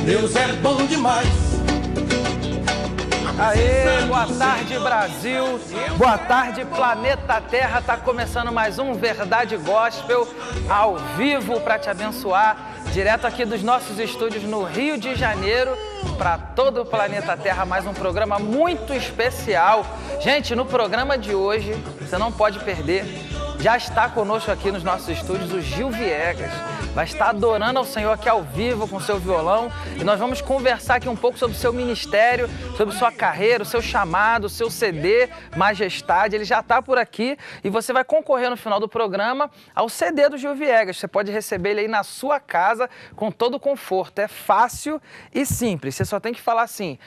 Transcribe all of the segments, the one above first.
Deus é bom demais. Aê, boa tarde Brasil, boa tarde planeta Terra, tá começando mais um Verdade Gospel ao vivo para te abençoar, direto aqui dos nossos estúdios no Rio de Janeiro, para todo o planeta Terra, mais um programa muito especial. Gente, no programa de hoje, você não pode perder, já está conosco aqui nos nossos estúdios o Gil Viegas. Vai estar adorando ao Senhor aqui ao vivo com seu violão e nós vamos conversar aqui um pouco sobre o seu ministério, sobre sua carreira, o seu chamado, o seu CD, Majestade. Ele já está por aqui e você vai concorrer no final do programa ao CD do Gil Viegas. Você pode receber ele aí na sua casa com todo o conforto. É fácil e simples. Você só tem que falar assim,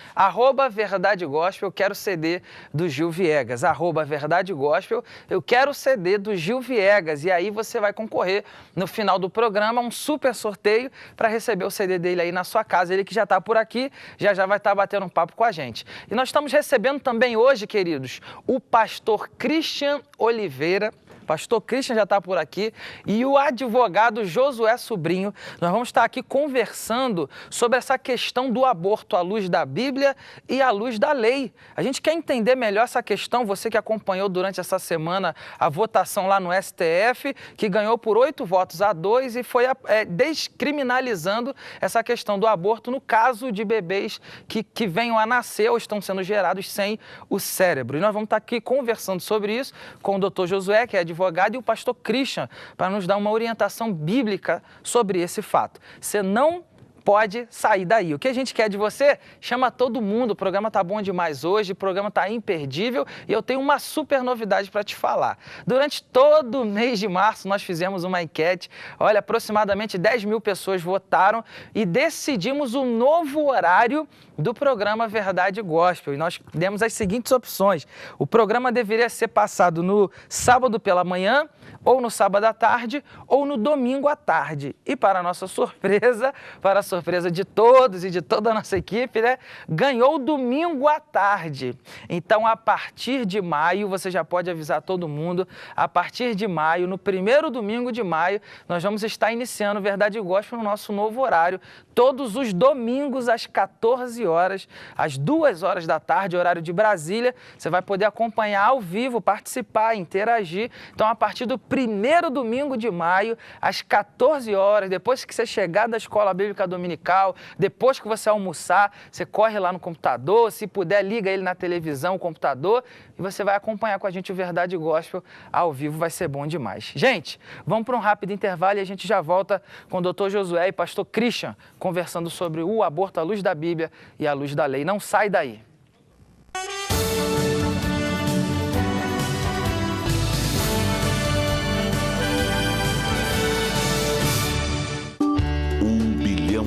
@VerdadeGospel, eu quero o CD do Gil Viegas. @VerdadeGospel, eu quero o CD do Gil Viegas. E aí você vai concorrer no final do programa um super sorteio para receber o CD dele aí na sua casa. Ele que já está por aqui, já vai estar batendo um papo com a gente. E nós estamos recebendo também hoje, queridos, o pastor Christian Oliveira. Pastor Christian já está por aqui e o advogado Josué Sobrinho. Nós vamos estar aqui conversando sobre essa questão do aborto à luz da Bíblia e à luz da lei. A gente quer entender melhor essa questão, você que acompanhou durante essa semana a votação lá no STF, que ganhou por 8-2 e foi descriminalizando essa questão do aborto no caso de bebês que venham a nascer ou estão sendo gerados sem o cérebro. E nós vamos estar aqui conversando sobre isso com o Dr. Josué, que é advogado, e o pastor Christian, para nos dar uma orientação bíblica sobre esse fato. Você não pode sair daí. O que a gente quer de você? Chama todo mundo, o programa tá bom demais hoje, o programa tá imperdível e eu tenho uma super novidade para te falar. Durante todo o mês de março nós fizemos uma enquete, olha, aproximadamente 10 mil pessoas votaram e decidimos o novo horário do programa Verdade Gospel e nós demos as seguintes opções. O programa deveria ser passado no sábado pela manhã, ou no sábado à tarde, ou no domingo à tarde. E para a nossa surpresa, para a surpresa de todos e de toda a nossa equipe, né, ganhou domingo à tarde. Então, a partir de maio, você já pode avisar todo mundo, a partir de maio, no primeiro domingo de maio, nós vamos estar iniciando Verdade Gospel no nosso novo horário, todos os domingos às 14 horas, às 2 horas da tarde, horário de Brasília. Você vai poder acompanhar ao vivo, participar, interagir. Então, a partir do primeiro domingo de maio, às 14 horas, depois que você chegar da Escola Bíblica Dominical, depois que você almoçar, você corre lá no computador, se puder, liga ele na televisão, o computador, e você vai acompanhar com a gente o Verdade Gospel ao vivo, vai ser bom demais. Gente, vamos para um rápido intervalo e a gente já volta com o Dr. Josué e pastor Christian, conversando sobre o aborto à luz da Bíblia e à luz da lei. Não sai daí.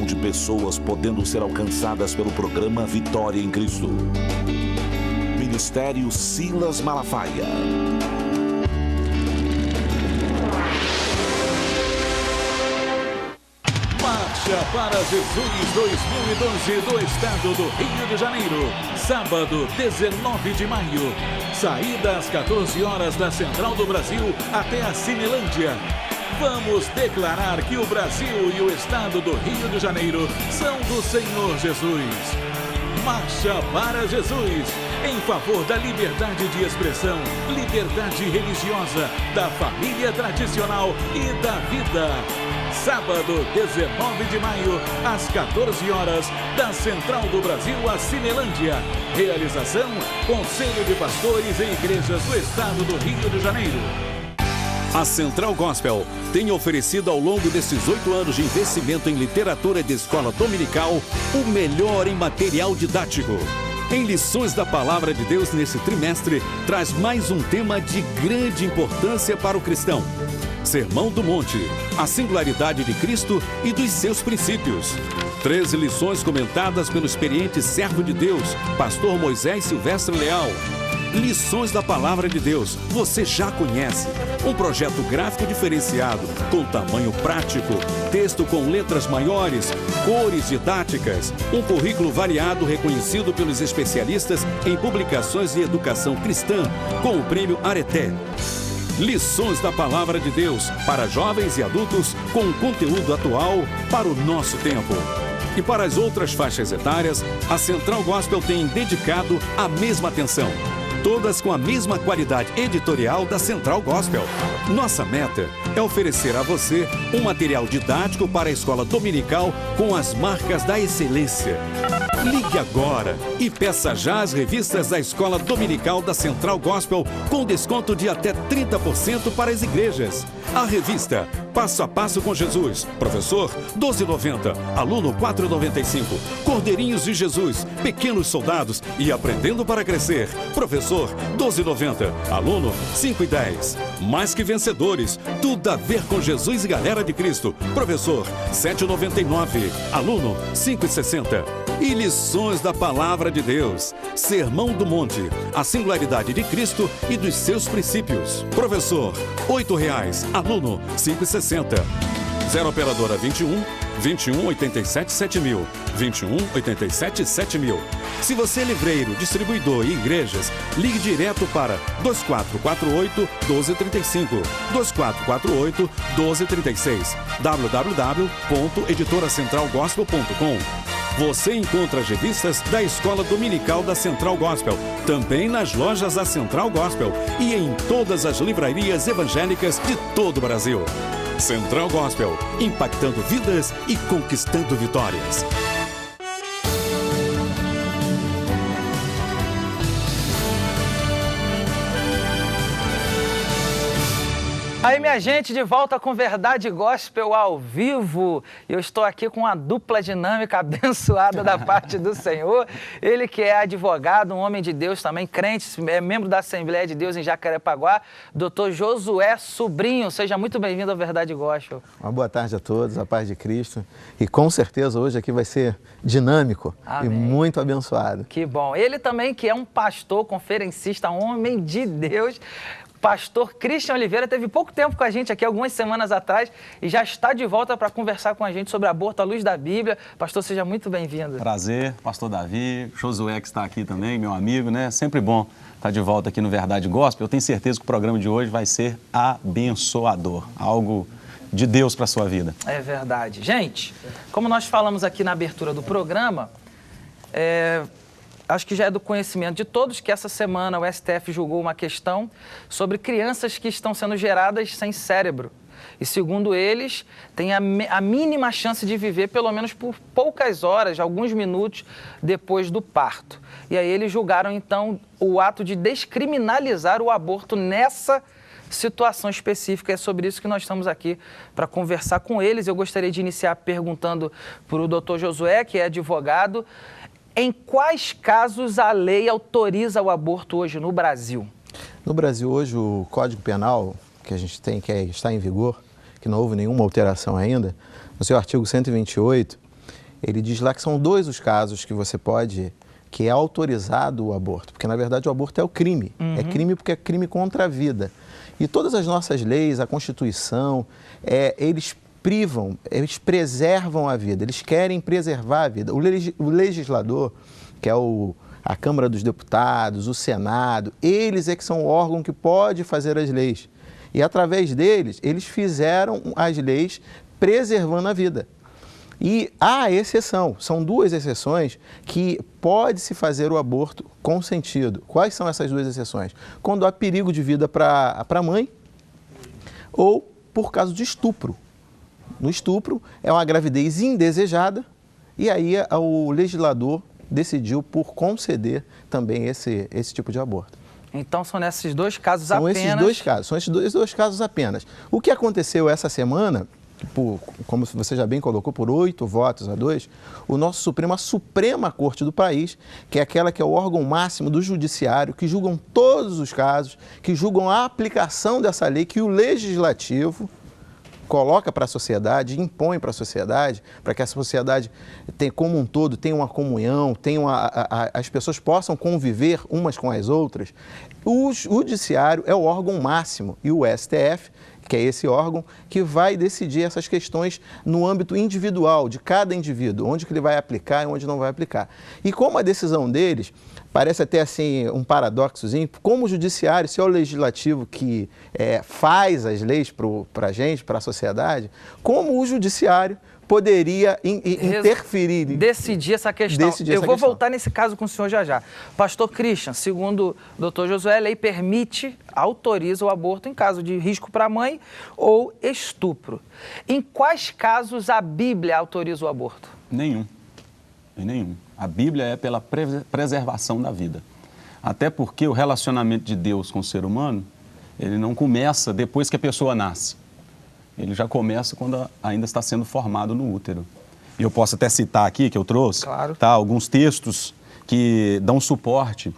De pessoas podendo ser alcançadas pelo programa Vitória em Cristo. Ministério Silas Malafaia. Marcha para Jesus 2012 do estado do Rio de Janeiro. Sábado, 19 de maio. Saída às 14 horas da Central do Brasil até a Cinelândia. Vamos declarar que o Brasil e o estado do Rio de Janeiro são do Senhor Jesus. Marcha para Jesus, em favor da liberdade de expressão, liberdade religiosa, da família tradicional e da vida. Sábado, 19 de maio, às 14 horas, da Central do Brasil à Cinelândia. Realização, Conselho de Pastores e Igrejas do Estado do Rio de Janeiro. A Central Gospel tem oferecido ao longo desses 8 anos de investimento em literatura de escola dominical o melhor em material didático. Em Lições da Palavra de Deus nesse trimestre, traz mais um tema de grande importância para o cristão. Sermão do Monte, a singularidade de Cristo e dos seus princípios. 13 lições comentadas pelo experiente servo de Deus, pastor Moisés Silvestre Leal. Lições da Palavra de Deus, você já conhece. Um projeto gráfico diferenciado, com tamanho prático, texto com letras maiores, cores didáticas, um currículo variado reconhecido pelos especialistas em publicações de educação cristã, com o prêmio Areté. Lições da Palavra de Deus para jovens e adultos com conteúdo atual para o nosso tempo. E para as outras faixas etárias, a Central Gospel tem dedicado a mesma atenção. Todas com a mesma qualidade editorial da Central Gospel. Nossa meta é oferecer a você um material didático para a escola dominical com as marcas da excelência. Ligue agora e peça já as revistas da Escola Dominical da Central Gospel com desconto de até 30% para as igrejas. A revista Passo a Passo com Jesus, professor, R$ 12,90, aluno R$ 4,95. Cordeirinhos de Jesus, Pequenos Soldados e Aprendendo para Crescer, professor, R$ 12,90, aluno R$ 5,10. Mais que Vencedores, tudo a ver com Jesus e Galera de Cristo, professor, R$ 7,99, aluno R$ 5,60. E Lições da Palavra de Deus, Sermão do Monte, a singularidade de Cristo e dos seus princípios. Professor, R$ 8,00, aluno R$ 5,60. 0 operadora 21 87 7000, 21 87 7000. Se você é livreiro, distribuidor e igrejas, ligue direto para 2448 1235, 2448 1236, www.editoracentralgospel.com. Você encontra as revistas da Escola Dominical da Central Gospel, também nas lojas da Central Gospel e em todas as livrarias evangélicas de todo o Brasil. Central Gospel, impactando vidas e conquistando vitórias. Aí, minha gente, de volta com Verdade Gospel ao vivo. Eu estou aqui com uma dupla dinâmica abençoada da parte do Senhor. Ele que é advogado, um homem de Deus também, crente, é membro da Assembleia de Deus em Jacarepaguá, Dr. Josué Sobrinho. Seja muito bem-vindo ao Verdade Gospel. Uma boa tarde a todos, a paz de Cristo. E com certeza hoje aqui vai ser dinâmico. Amém. E muito abençoado. Que bom. Ele também que é um pastor, conferencista, um homem de Deus. Pastor Christian Oliveira teve pouco tempo com a gente aqui, algumas semanas atrás, e já está de volta para conversar com a gente sobre aborto à luz da Bíblia. Pastor, seja muito bem-vindo. Prazer, pastor Davi, Josué que está aqui também, meu amigo, né? Sempre bom estar de volta aqui no Verdade Gospel. Eu tenho certeza que o programa de hoje vai ser abençoador, algo de Deus para a sua vida. É verdade. Gente, como nós falamos aqui na abertura do programa, acho que já é do conhecimento de todos que essa semana o STF julgou uma questão sobre crianças que estão sendo geradas sem cérebro. E, segundo eles, tem a mínima chance de viver pelo menos por poucas horas, alguns minutos depois do parto. E aí eles julgaram, então, o ato de descriminalizar o aborto nessa situação específica. É sobre isso que nós estamos aqui para conversar com eles. Eu gostaria de iniciar perguntando para o doutor Josué, que é advogado, em quais casos a lei autoriza o aborto hoje no Brasil? No Brasil hoje o Código Penal que a gente tem, que está em vigor, que não houve nenhuma alteração ainda, no seu artigo 128, ele diz lá que são 2 os casos que você pode, que é autorizado o aborto, porque na verdade o aborto é o crime, é crime porque é crime contra a vida. E todas as nossas leis, a Constituição, eles preservam a vida, eles querem preservar a vida. O legislador, que é a Câmara dos Deputados, o Senado, eles é que são o órgão que pode fazer as leis. E através deles, eles fizeram as leis preservando a vida. E há exceção, são 2 exceções que pode-se fazer o aborto consentido. Quais são essas 2 exceções? Quando há perigo de vida para a mãe ou por caso de estupro. No estupro, é uma gravidez indesejada e aí o legislador decidiu por conceder também esse tipo de aborto. Então são nesses 2 casos apenas? São esses dois casos apenas. O que aconteceu essa semana, como você já bem colocou, por 8-2, a Suprema Corte do país, que é aquela que é o órgão máximo do judiciário, que julgam todos os casos, que julgam a aplicação dessa lei, que o legislativo coloca para a sociedade, impõe para a sociedade, para que a sociedade como um todo tenha uma comunhão, as pessoas possam conviver umas com as outras. O judiciário é o órgão máximo e o STF, que é esse órgão que vai decidir essas questões no âmbito individual, de cada indivíduo, onde que ele vai aplicar e onde não vai aplicar. E como a decisão deles parece até assim um paradoxozinho, como o judiciário, se é o legislativo que faz as leis para a gente, para a sociedade, como o judiciário poderia interferir. Decidir essa questão. Eu vou voltar nesse caso com o senhor já. Pastor Christian, segundo o doutor Josué, a lei autoriza o aborto em caso de risco para a mãe ou estupro. Em quais casos a Bíblia autoriza o aborto? Nenhum. Em nenhum. A Bíblia é pela preservação da vida. Até porque o relacionamento de Deus com o ser humano, ele não começa depois que a pessoa nasce. Ele já começa quando ainda está sendo formado no útero. E eu posso até citar aqui, que eu trouxe, claro, alguns textos que dão suporte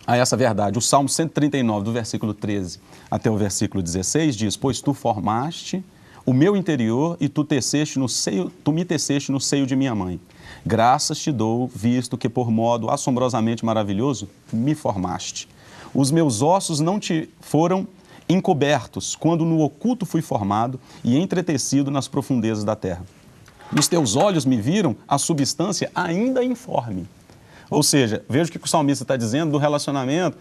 a essa verdade. O Salmo 139, do versículo 13 até o versículo 16, diz: pois tu formaste o meu interior e tu me teceste no seio de minha mãe. Graças te dou, visto que por modo assombrosamente maravilhoso me formaste. Os meus ossos não te foram encobertos, quando no oculto fui formado e entretecido nas profundezas da terra. Os teus olhos me viram a substância ainda informe. Ou seja, veja o que o salmista está dizendo do relacionamento,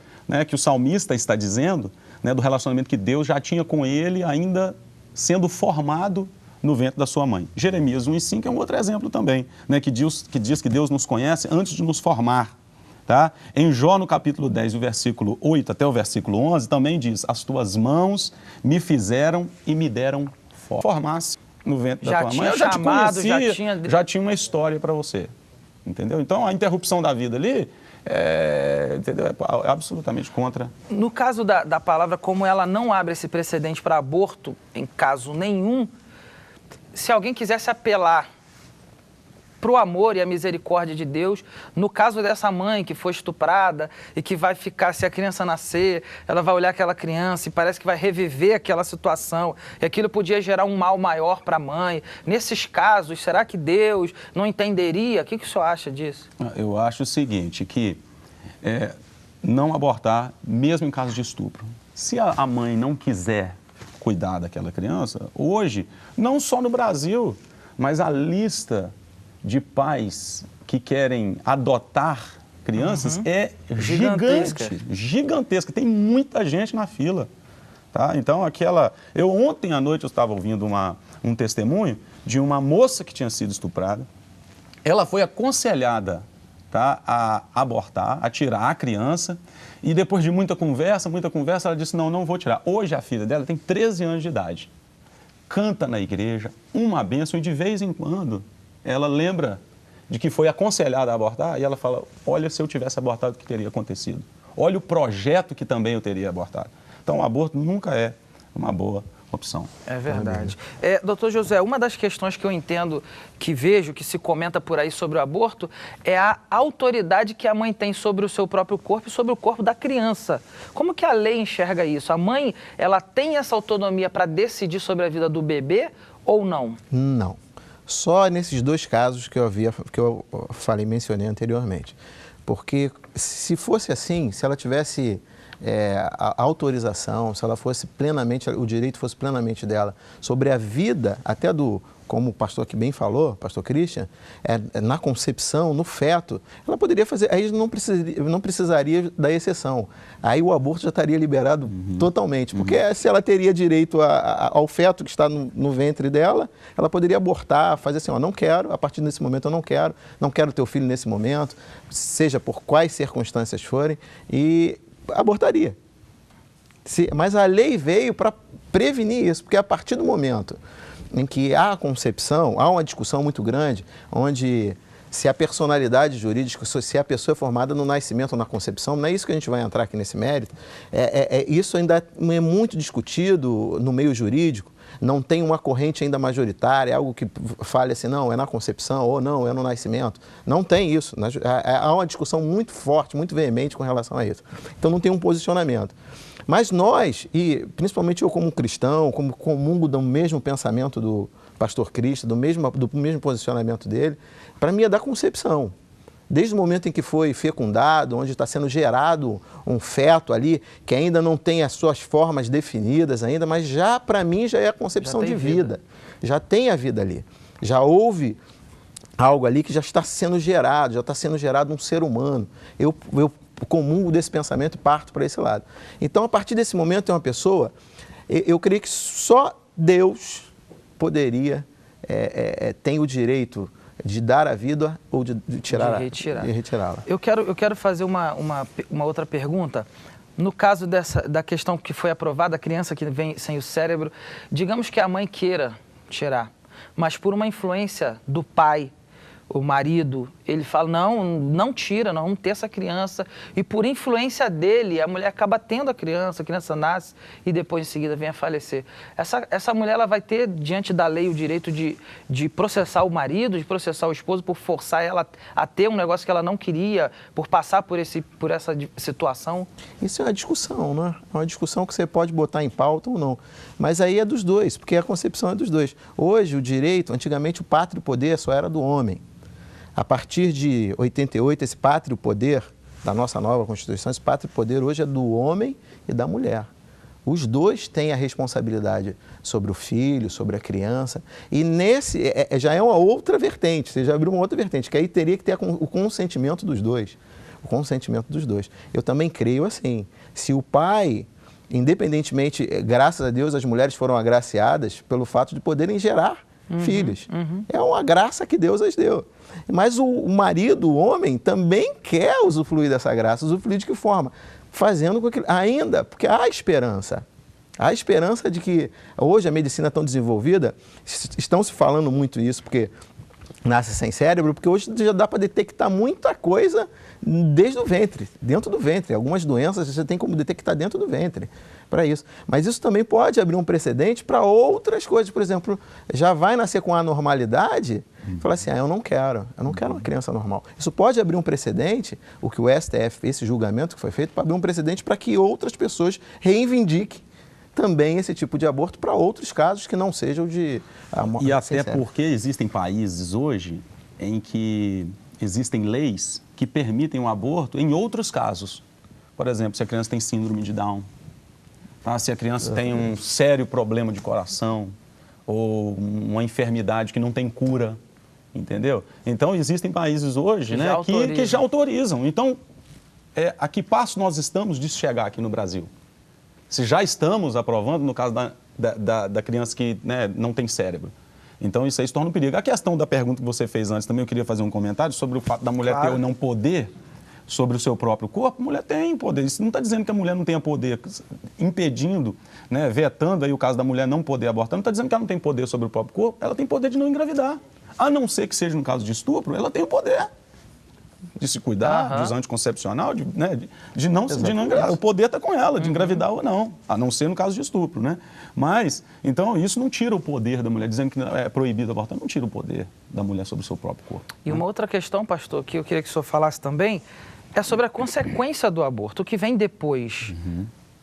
que o salmista está dizendo, do relacionamento que Deus já tinha com ele, ainda sendo formado no ventre da sua mãe. Jeremias 1:5 é um outro exemplo também, que diz que Deus nos conhece antes de nos formar. Tá? Em Jó, no capítulo 10, o versículo 8 até o versículo 11, também diz: as tuas mãos me fizeram e me deram formasse no ventre da tua mãe. Eu já te conhecia, já tinha uma história para você. Entendeu? Então, a interrupção da vida ali é absolutamente contra. No caso da palavra, como ela não abre esse precedente para aborto, em caso nenhum, se alguém quisesse apelar para o amor e a misericórdia de Deus, no caso dessa mãe que foi estuprada e que vai ficar, se a criança nascer, ela vai olhar aquela criança e parece que vai reviver aquela situação, e aquilo podia gerar um mal maior para a mãe. Nesses casos, será que Deus não entenderia? O que o senhor acha disso? Eu acho o seguinte, que não abortar, mesmo em caso de estupro. Se a mãe não quiser cuidar daquela criança, hoje, não só no Brasil, mas a lista de pais que querem adotar crianças é gigantesca. Tem muita gente na fila. Tá? Então, ontem à noite eu estava ouvindo um testemunho de uma moça que tinha sido estuprada. Ela foi aconselhada, tá, a abortar, a tirar a criança, e depois de muita conversa, ela disse: não vou tirar. Hoje a filha dela tem 13 anos de idade. Canta na igreja, uma bênção, e de vez em quando ela lembra de que foi aconselhada a abortar, e ela fala: olha, se eu tivesse abortado, o que teria acontecido? Olha o projeto que também eu teria abortado. Então, o aborto nunca é uma boa opção. É verdade. Doutor Josué, uma das questões que eu entendo, que vejo, que se comenta por aí sobre o aborto, é a autoridade que a mãe tem sobre o seu próprio corpo e sobre o corpo da criança. Como que a lei enxerga isso? A mãe, ela tem essa autonomia para decidir sobre a vida do bebê ou não? Não. Só nesses dois casos que eu mencionei anteriormente. Porque se fosse assim, se ela tivesse a autorização, se ela fosse plenamente, o direito fosse plenamente dela sobre a vida, até como o pastor aqui bem falou, pastor Christian, na concepção, no feto, ela poderia fazer, aí não precisaria da exceção. Aí o aborto já estaria liberado totalmente, porque se ela teria direito ao feto que está no ventre dela, ela poderia abortar, fazer assim: não quero, a partir desse momento eu não quero teu filho nesse momento, seja por quais circunstâncias forem, e abortaria. Mas a lei veio para prevenir isso, porque a partir do momento em que há a concepção, há uma discussão muito grande, onde se a personalidade jurídica, se a pessoa é formada no nascimento ou na concepção, não é isso que a gente vai entrar aqui nesse mérito, isso ainda é muito discutido no meio jurídico, não tem uma corrente ainda majoritária, algo que fale assim: não, é na concepção ou não, é no nascimento. Não tem isso. Há uma discussão muito forte, muito veemente com relação a isso. Então, não tem um posicionamento. Mas nós, e principalmente eu como cristão, como comungo do mesmo pensamento do pastor Cristo, do mesmo posicionamento dele, para mim é da concepção. Desde o momento em que foi fecundado, onde está sendo gerado um feto ali, que ainda não tem as suas formas definidas ainda, mas já, para mim, já é a concepção de vida. Já tem a vida ali. Já houve algo ali que já está sendo gerado, já está sendo gerado um ser humano. Eu comungo desse pensamento e parto para esse lado. Então, a partir desse momento, tem uma pessoa, eu creio que só Deus poderia, tem o direito de dar a vida ou de retirá-la. Eu quero fazer uma outra pergunta. No caso da questão que foi aprovada, a criança que vem sem o cérebro, digamos que a mãe queira tirar, mas por uma influência do pai, o marido, ele fala, não tira, nós vamos ter essa criança. E por influência dele, a mulher acaba tendo a criança nasce e depois em seguida vem a falecer. Essa mulher ela vai ter, diante da lei, o direito de processar o marido, de processar o esposo por forçar ela a ter um negócio que ela não queria, por passar por essa situação? Isso é uma discussão, né? É uma discussão que você pode botar em pauta ou não. Mas aí é dos dois, porque a concepção é dos dois. Hoje, o direito, antigamente o pátrio poder só era do homem. A partir de 88, esse pátrio poder da nossa nova Constituição, esse pátrio poder hoje é do homem e da mulher. Os dois têm a responsabilidade sobre o filho, sobre a criança. E nesse já é uma outra vertente, você já abriu uma outra vertente, que aí teria que ter o consentimento dos dois. O consentimento dos dois. Eu também creio assim, se o pai, independentemente, graças a Deus, as mulheres foram agraciadas pelo fato de poderem gerar filhos. É uma graça que Deus as deu. Mas o marido, o homem, também quer usufruir dessa graça. Usufruir de que forma? Fazendo com que ainda, porque há esperança. Há esperança de que hoje a medicina é tão desenvolvida, estão se falando muito isso, porque nasce sem cérebro, porque hoje já dá para detectar muita coisa desde o ventre, dentro do ventre. Algumas doenças você tem como detectar dentro do ventre para isso. Mas isso também pode abrir um precedente para outras coisas. Por exemplo, já vai nascer com anormalidade, fala assim, eu não quero uma criança normal. Isso pode abrir um precedente, o que o STF, esse julgamento que foi feito, para abrir um precedente para que outras pessoas reivindiquem também esse tipo de aborto para outros casos que não sejam de... E até porque existem países hoje em que existem leis que permitem o aborto em outros casos. Por exemplo, se a criança tem síndrome de Down, tá? Se a criança tem um sério problema de coração ou uma enfermidade que não tem cura, entendeu? Então, existem países hoje que já autorizam. Então, a que passo nós estamos de chegar aqui no Brasil? Se já estamos aprovando, no caso da criança que não tem cérebro. Então, isso aí se torna um perigo. A questão da pergunta que você fez antes, também eu queria fazer um comentário sobre o fato da mulher ter ou não poder sobre o seu próprio corpo. A mulher tem poder. Isso não está dizendo que a mulher não tenha poder, impedindo, vetando aí o caso da mulher não poder abortar. Não está dizendo que ela não tem poder sobre o próprio corpo. Ela tem poder de não engravidar. A não ser que seja no caso de estupro, ela tem o poder de se cuidar, de usar anticoncepcional, de não engravidar. O poder está com ela, de engravidar ou não, a não ser no caso de estupro, Mas, então, isso não tira o poder da mulher, dizendo que é proibido abortar, não tira o poder da mulher sobre o seu próprio corpo. E uma outra questão, pastor, que eu queria que o senhor falasse também, é sobre a consequência do aborto, o que vem depois,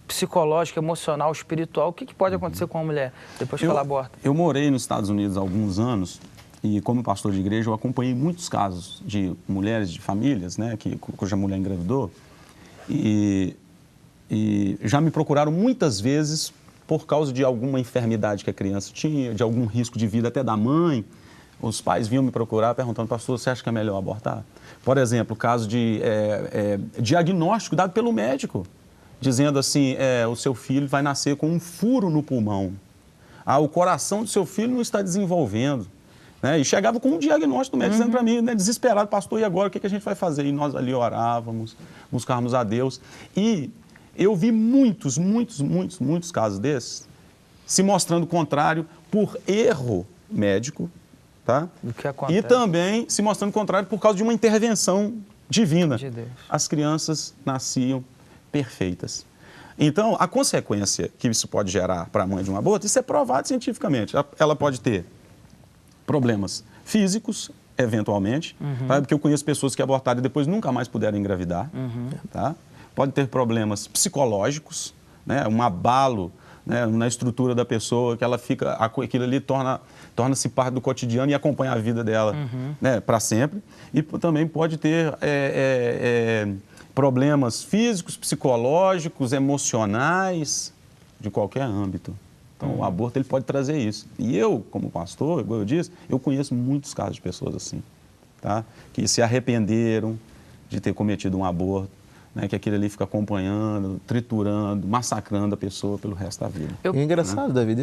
psicológico, emocional, espiritual, o que pode acontecer com a mulher depois que ela aborta? Eu morei nos Estados Unidos há alguns anos, e como pastor de igreja, eu acompanhei muitos casos de mulheres, de famílias, cuja mulher engravidou. E já me procuraram muitas vezes por causa de alguma enfermidade que a criança tinha, de algum risco de vida até da mãe. Os pais vinham me procurar perguntando, pastor, você acha que é melhor abortar? Por exemplo, o caso de diagnóstico dado pelo médico, dizendo assim, o seu filho vai nascer com um furo no pulmão. O coração do seu filho não está desenvolvendo. E chegava com um diagnóstico do médico dizendo para mim, desesperado, pastor, e agora o que a gente vai fazer? E nós ali orávamos, buscávamos a Deus. E eu vi muitos casos desses se mostrando contrário por erro médico, tá? O que acontece? E também se mostrando contrário por causa de uma intervenção divina. De Deus. As crianças nasciam perfeitas. Então, a consequência que isso pode gerar para a mãe de um aborto, isso é provado cientificamente. Ela pode ter problemas físicos, eventualmente, tá? Porque eu conheço pessoas que abortaram e depois nunca mais puderam engravidar. Tá? Pode ter problemas psicológicos, né, um abalo, né, na estrutura da pessoa, que ela fica, aquilo ali torna-se parte do cotidiano e acompanha a vida dela, né, para sempre. E também pode ter problemas físicos, psicológicos, emocionais, de qualquer âmbito. Então, o aborto ele pode trazer isso. E eu, como pastor, igual eu disse, eu conheço muitos casos de pessoas assim, tá? Que se arrependeram de ter cometido um aborto, né? Que aquilo ali fica acompanhando, triturando, massacrando a pessoa pelo resto da vida. E engraçado, Davi,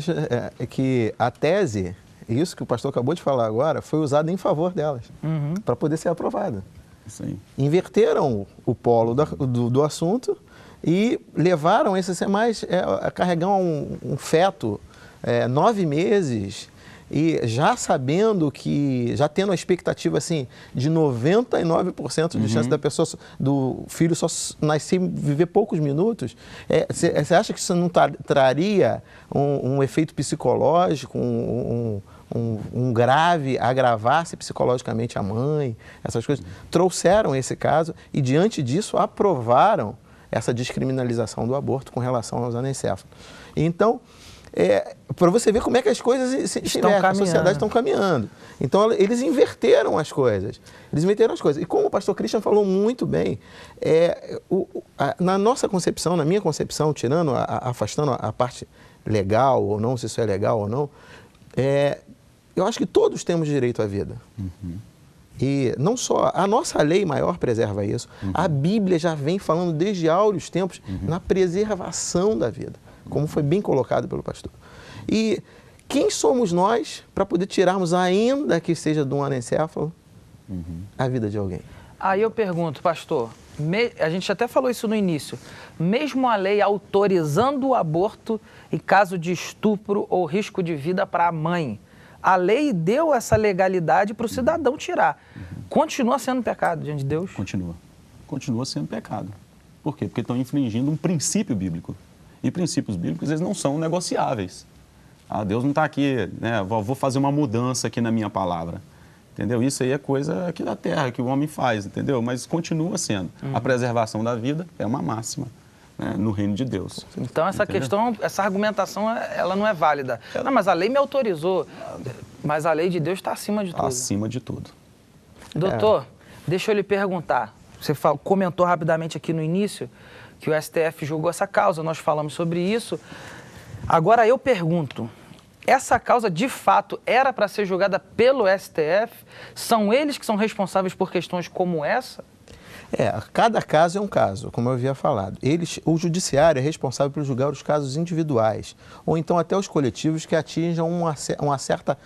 é que a tese, isso que o pastor acabou de falar agora, foi usada em favor delas, para poder ser aprovada. Sim. Inverteram o polo do assunto e levaram esses mais a carregar um feto 9 meses e já sabendo que, já tendo a expectativa assim de 99% de chance da pessoa, do filho só nascer e viver poucos minutos, você acha que isso não traria um efeito psicológico, um grave, agravar-se psicologicamente a mãe, essas coisas? Trouxeram esse caso e, diante disso, aprovaram essa descriminalização do aborto com relação aos anencéfalos. Então, para você ver como é que as coisas se invertem, a sociedade estão caminhando. Então, eles inverteram as coisas. E como o pastor Christian falou muito bem, na nossa concepção, na minha concepção, afastando a parte legal ou não, se isso é legal ou não, eu acho que todos temos direito à vida. E não só, a nossa lei maior preserva isso, a Bíblia já vem falando desde áureos tempos na preservação da vida, como foi bem colocado pelo pastor. E quem somos nós para poder tirarmos, ainda que seja de um anencéfalo, a vida de alguém? Aí eu pergunto, pastor, a gente até falou isso no início, mesmo a lei autorizando o aborto em caso de estupro ou risco de vida para a mãe, a lei deu essa legalidade para o cidadão tirar. Continua sendo pecado diante de Deus? Continua sendo pecado. Por quê? Porque estão infringindo um princípio bíblico. E princípios bíblicos, eles não são negociáveis. Deus não está aqui, né? Vou fazer uma mudança aqui na minha palavra. Entendeu? Isso aí é coisa aqui da terra, que o homem faz, entendeu? Mas continua sendo. A preservação da vida é uma máxima, né, no reino de Deus. Então essa questão, essa argumentação, ela não é válida. Não, mas a lei me autorizou, mas a lei de Deus está acima de tudo. Acima de tudo. Doutor, deixa eu lhe perguntar. Você comentou rapidamente aqui no início que o STF julgou essa causa, nós falamos sobre isso. Agora eu pergunto, essa causa de fato era para ser julgada pelo STF? São eles que são responsáveis por questões como essa? Cada caso é um caso, como eu havia falado. O judiciário é responsável por julgar os casos individuais, ou então até os coletivos que atinjam uma certa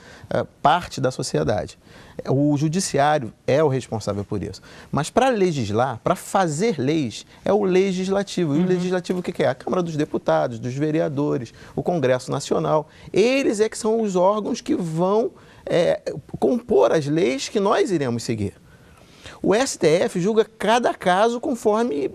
parte da sociedade. O judiciário é o responsável por isso. Mas para legislar, para fazer leis, é o legislativo. E o legislativo o que é? A Câmara dos Deputados, dos vereadores, o Congresso Nacional. Eles é que são os órgãos que vão compor as leis que nós iremos seguir. O STF julga cada caso conforme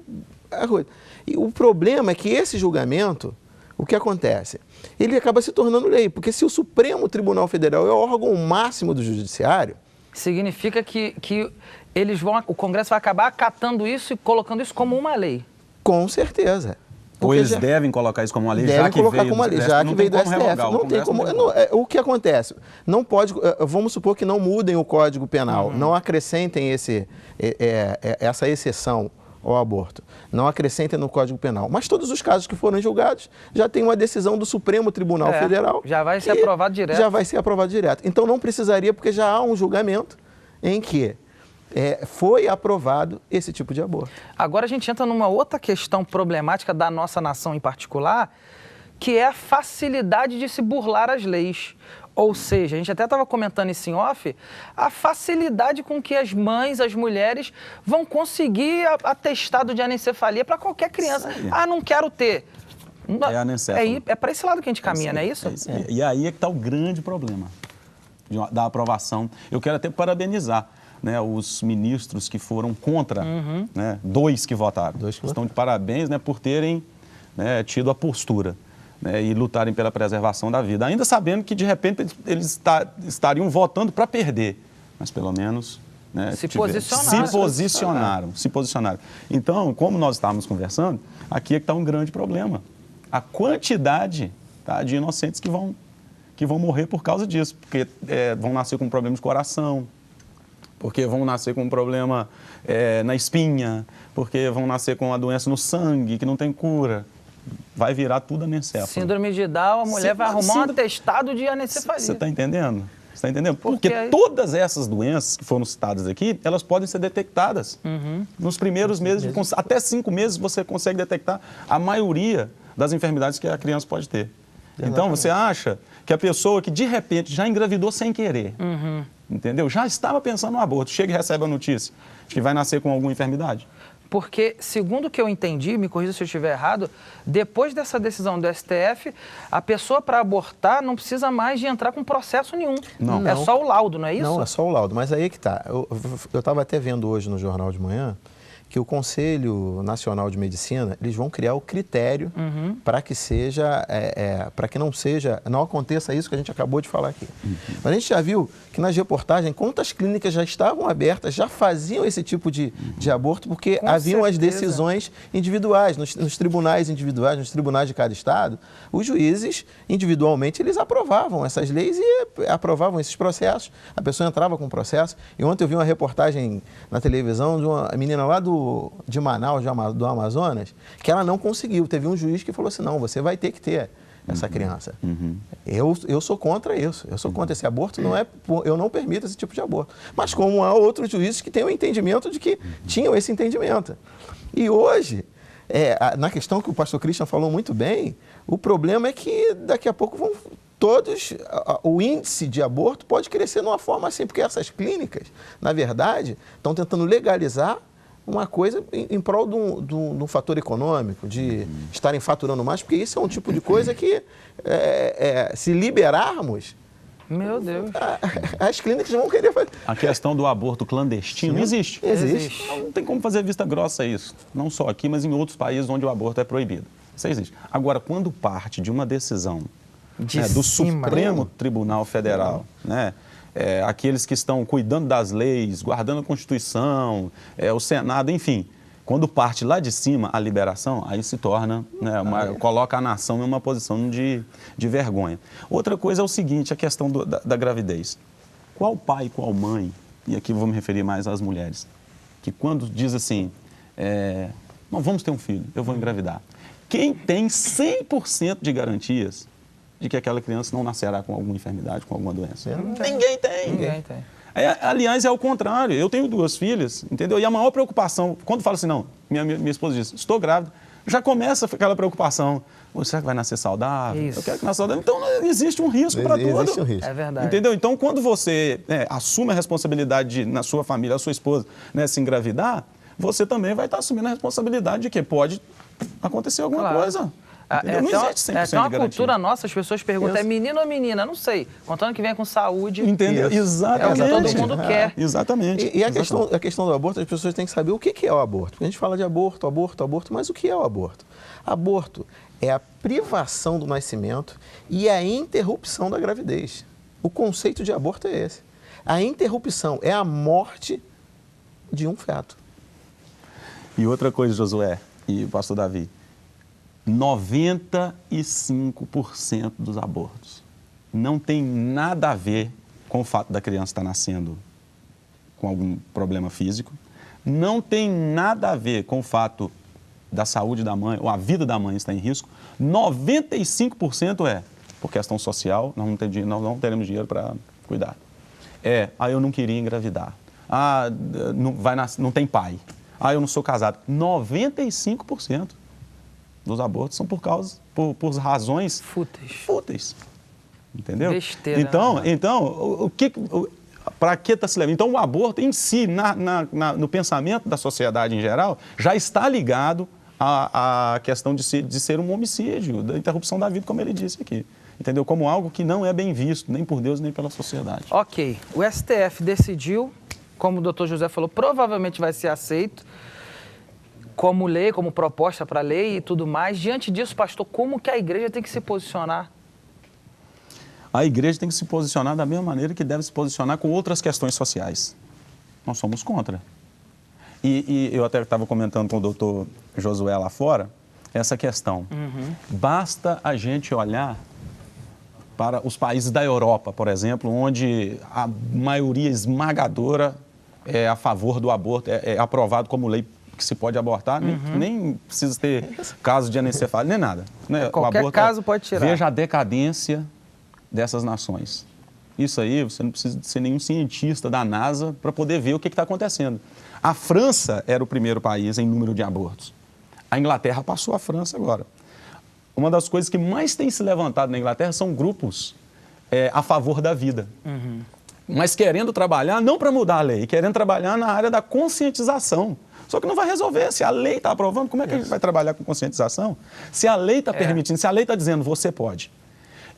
a coisa. E o problema é que esse julgamento, o que acontece? Ele acaba se tornando lei, porque se o Supremo Tribunal Federal é o órgão máximo do judiciário... Significa que o Congresso vai acabar acatando isso e colocando isso como uma lei. Com certeza. Ou eles devem colocar isso como uma lei, já que veio do STF. Não tem como. O que acontece? Não pode. Vamos supor que não mudem o Código Penal, não acrescentem essa exceção ao aborto, não acrescentem no Código Penal. Mas todos os casos que foram julgados já tem uma decisão do Supremo Tribunal Federal. Já vai ser aprovado direto. Já vai ser aprovado direto. Então não precisaria, porque já há um julgamento em que foi aprovado esse tipo de aborto. Agora a gente entra numa outra questão problemática da nossa nação em particular, que é a facilidade de se burlar as leis. Ou seja, a gente até estava comentando isso em off, a facilidade com que as mães, as mulheres, vão conseguir atestado de anencefalia para qualquer criança. Não quero ter. É para esse lado que a gente caminha, não é isso? E aí é que está o grande problema da aprovação. Eu quero até parabenizar, né, os ministros que foram contra, né, 2 que votaram. Estão de parabéns, né, por terem, né, tido a postura, né, e lutarem pela preservação da vida. Ainda sabendo que, de repente, eles estariam votando para perder, mas pelo menos... né, se posicionaram. Então, como nós estávamos conversando, aqui é que está um grande problema. a quantidade, tá, de inocentes que vão morrer por causa disso, porque vão nascer com problema de coração, porque vão nascer com um problema na espinha, porque vão nascer com uma doença no sangue que não tem cura. Vai virar tudo anencefalo. Síndrome de Down, a mulher vai arrumar um atestado de anencefalia. Você está entendendo? Você está entendendo? Porque todas essas doenças que foram citadas aqui, elas podem ser detectadas. Nos primeiros meses, até 5 meses, você consegue detectar a maioria das enfermidades que a criança pode ter. Então, você acha que a pessoa que, de repente, já engravidou sem querer, entendeu? Já estava pensando no aborto, chega e recebe a notícia de que vai nascer com alguma enfermidade. Porque, segundo o que eu entendi, me corrija se eu estiver errado, depois dessa decisão do STF, a pessoa para abortar não precisa mais de entrar com processo nenhum. Não. É só o laudo, não é isso? Não, é só o laudo. Mas aí que tá. Eu estava até vendo hoje no Jornal de Manhã que o Conselho Nacional de Medicina, eles vão criar o critério para que seja, para que não aconteça isso que a gente acabou de falar aqui. Mas a gente já viu que nas reportagens, quantas clínicas já estavam abertas, já faziam esse tipo de aborto, porque haviam as decisões individuais, nos tribunais individuais, nos tribunais de cada estado, os juízes, individualmente, eles aprovavam essas leis e aprovavam esses processos. A pessoa entrava com o processo. E ontem eu vi uma reportagem na televisão de uma menina lá de Manaus, do Amazonas, que ela não conseguiu. Teve um juiz que falou assim, não, você vai ter que ter essa criança. Eu sou contra isso. Eu sou contra esse aborto. Eu não permito esse tipo de aborto. Mas como há outros juízes que têm o entendimento de que tinham esse entendimento. E hoje, na questão que o pastor Christian falou muito bem, o problema é que daqui a pouco o índice de aborto pode crescer de uma forma assim, porque essas clínicas, na verdade, estão tentando legalizar uma coisa em prol de um fator econômico, de estarem faturando mais, porque isso é um tipo de coisa que, se liberarmos, meu Deus, as clínicas vão querer fazer. A questão do aborto clandestino existe. Existe. Não tem como fazer vista grossa isso. Não só aqui, mas em outros países onde o aborto é proibido. Isso existe. Agora, quando parte de uma decisão do Supremo Tribunal Federal, né? Aqueles que estão cuidando das leis, guardando a Constituição, o Senado, enfim, quando parte lá de cima a liberação, aí se torna, coloca a nação em uma posição de vergonha. Outra coisa é o seguinte, a questão da gravidez. Qual pai, qual mãe, e aqui vou me referir mais às mulheres, que quando diz assim, não, vamos ter um filho, eu vou engravidar. Quem tem 100% de garantias de que aquela criança não nascerá com alguma enfermidade, com alguma doença? Ninguém tem. Aliás, é o contrário. Eu tenho 2 filhas, entendeu? E a maior preocupação, quando fala assim, não, minha esposa diz, estou grávida, já começa aquela preocupação. Será que vai nascer saudável? Isso. Eu quero que nasça saudável. Então, existe um risco para tudo. Existe um risco. É verdade. Entendeu? Então, quando você assume a responsabilidade na sua família, a sua esposa, se engravidar, você também vai estar assumindo a responsabilidade de que pode acontecer alguma coisa. Não existe 100% tem uma de cultura nossa, as pessoas perguntam, é menino ou menina? Não sei. Contando que venha com saúde. Entendeu? Exatamente. É o que todo mundo quer. Exatamente. E a questão do aborto, as pessoas têm que saber o que é o aborto. Porque a gente fala de aborto, mas o que é o aborto? Aborto é a privação do nascimento e a interrupção da gravidez. O conceito de aborto é esse. A interrupção é a morte de um feto. E outra coisa, Josué e pastor Davi, 95% dos abortos não tem nada a ver com o fato da criança estar nascendo com algum problema físico, não tem nada a ver com o fato da saúde da mãe ou a vida da mãe estar em risco. 95% é por questão social, nós não teremos dinheiro para cuidar. Eu não queria engravidar. Não tem pai. Eu não sou casado. 95% dos abortos são por razões fúteis. Entendeu? Besteira. Então para que está se levando? Então, o aborto em si, no pensamento da sociedade em geral, já está ligado à questão de ser um homicídio, da interrupção da vida, como ele disse aqui. Entendeu? Como algo que não é bem visto, nem por Deus, nem pela sociedade. Ok. O STF decidiu, como o doutor José falou, provavelmente vai ser aceito como lei, como proposta para lei e tudo mais. Diante disso, pastor, como que a igreja tem que se posicionar? A igreja tem que se posicionar da mesma maneira que deve se posicionar com outras questões sociais. Nós somos contra. E eu até estava comentando com o doutor Josué lá fora, essa questão. Basta a gente olhar para os países da Europa, por exemplo, onde a maioria esmagadora é a favor do aborto, é aprovado como lei que se pode abortar, nem precisa ter caso de anencefalia, nem nada. Né? Qualquer caso pode tirar. Veja a decadência dessas nações. Isso aí, você não precisa ser nenhum cientista da NASA para poder ver o que está acontecendo. A França era o primeiro país em número de abortos. A Inglaterra passou a França agora. Uma das coisas que mais tem se levantado na Inglaterra são grupos a favor da vida. Mas querendo trabalhar, não para mudar a lei, querendo trabalhar na área da conscientização. Só que não vai resolver. Se a lei está aprovando, como é que a gente vai trabalhar com conscientização? Se a lei está permitindo, se a lei está dizendo, você pode.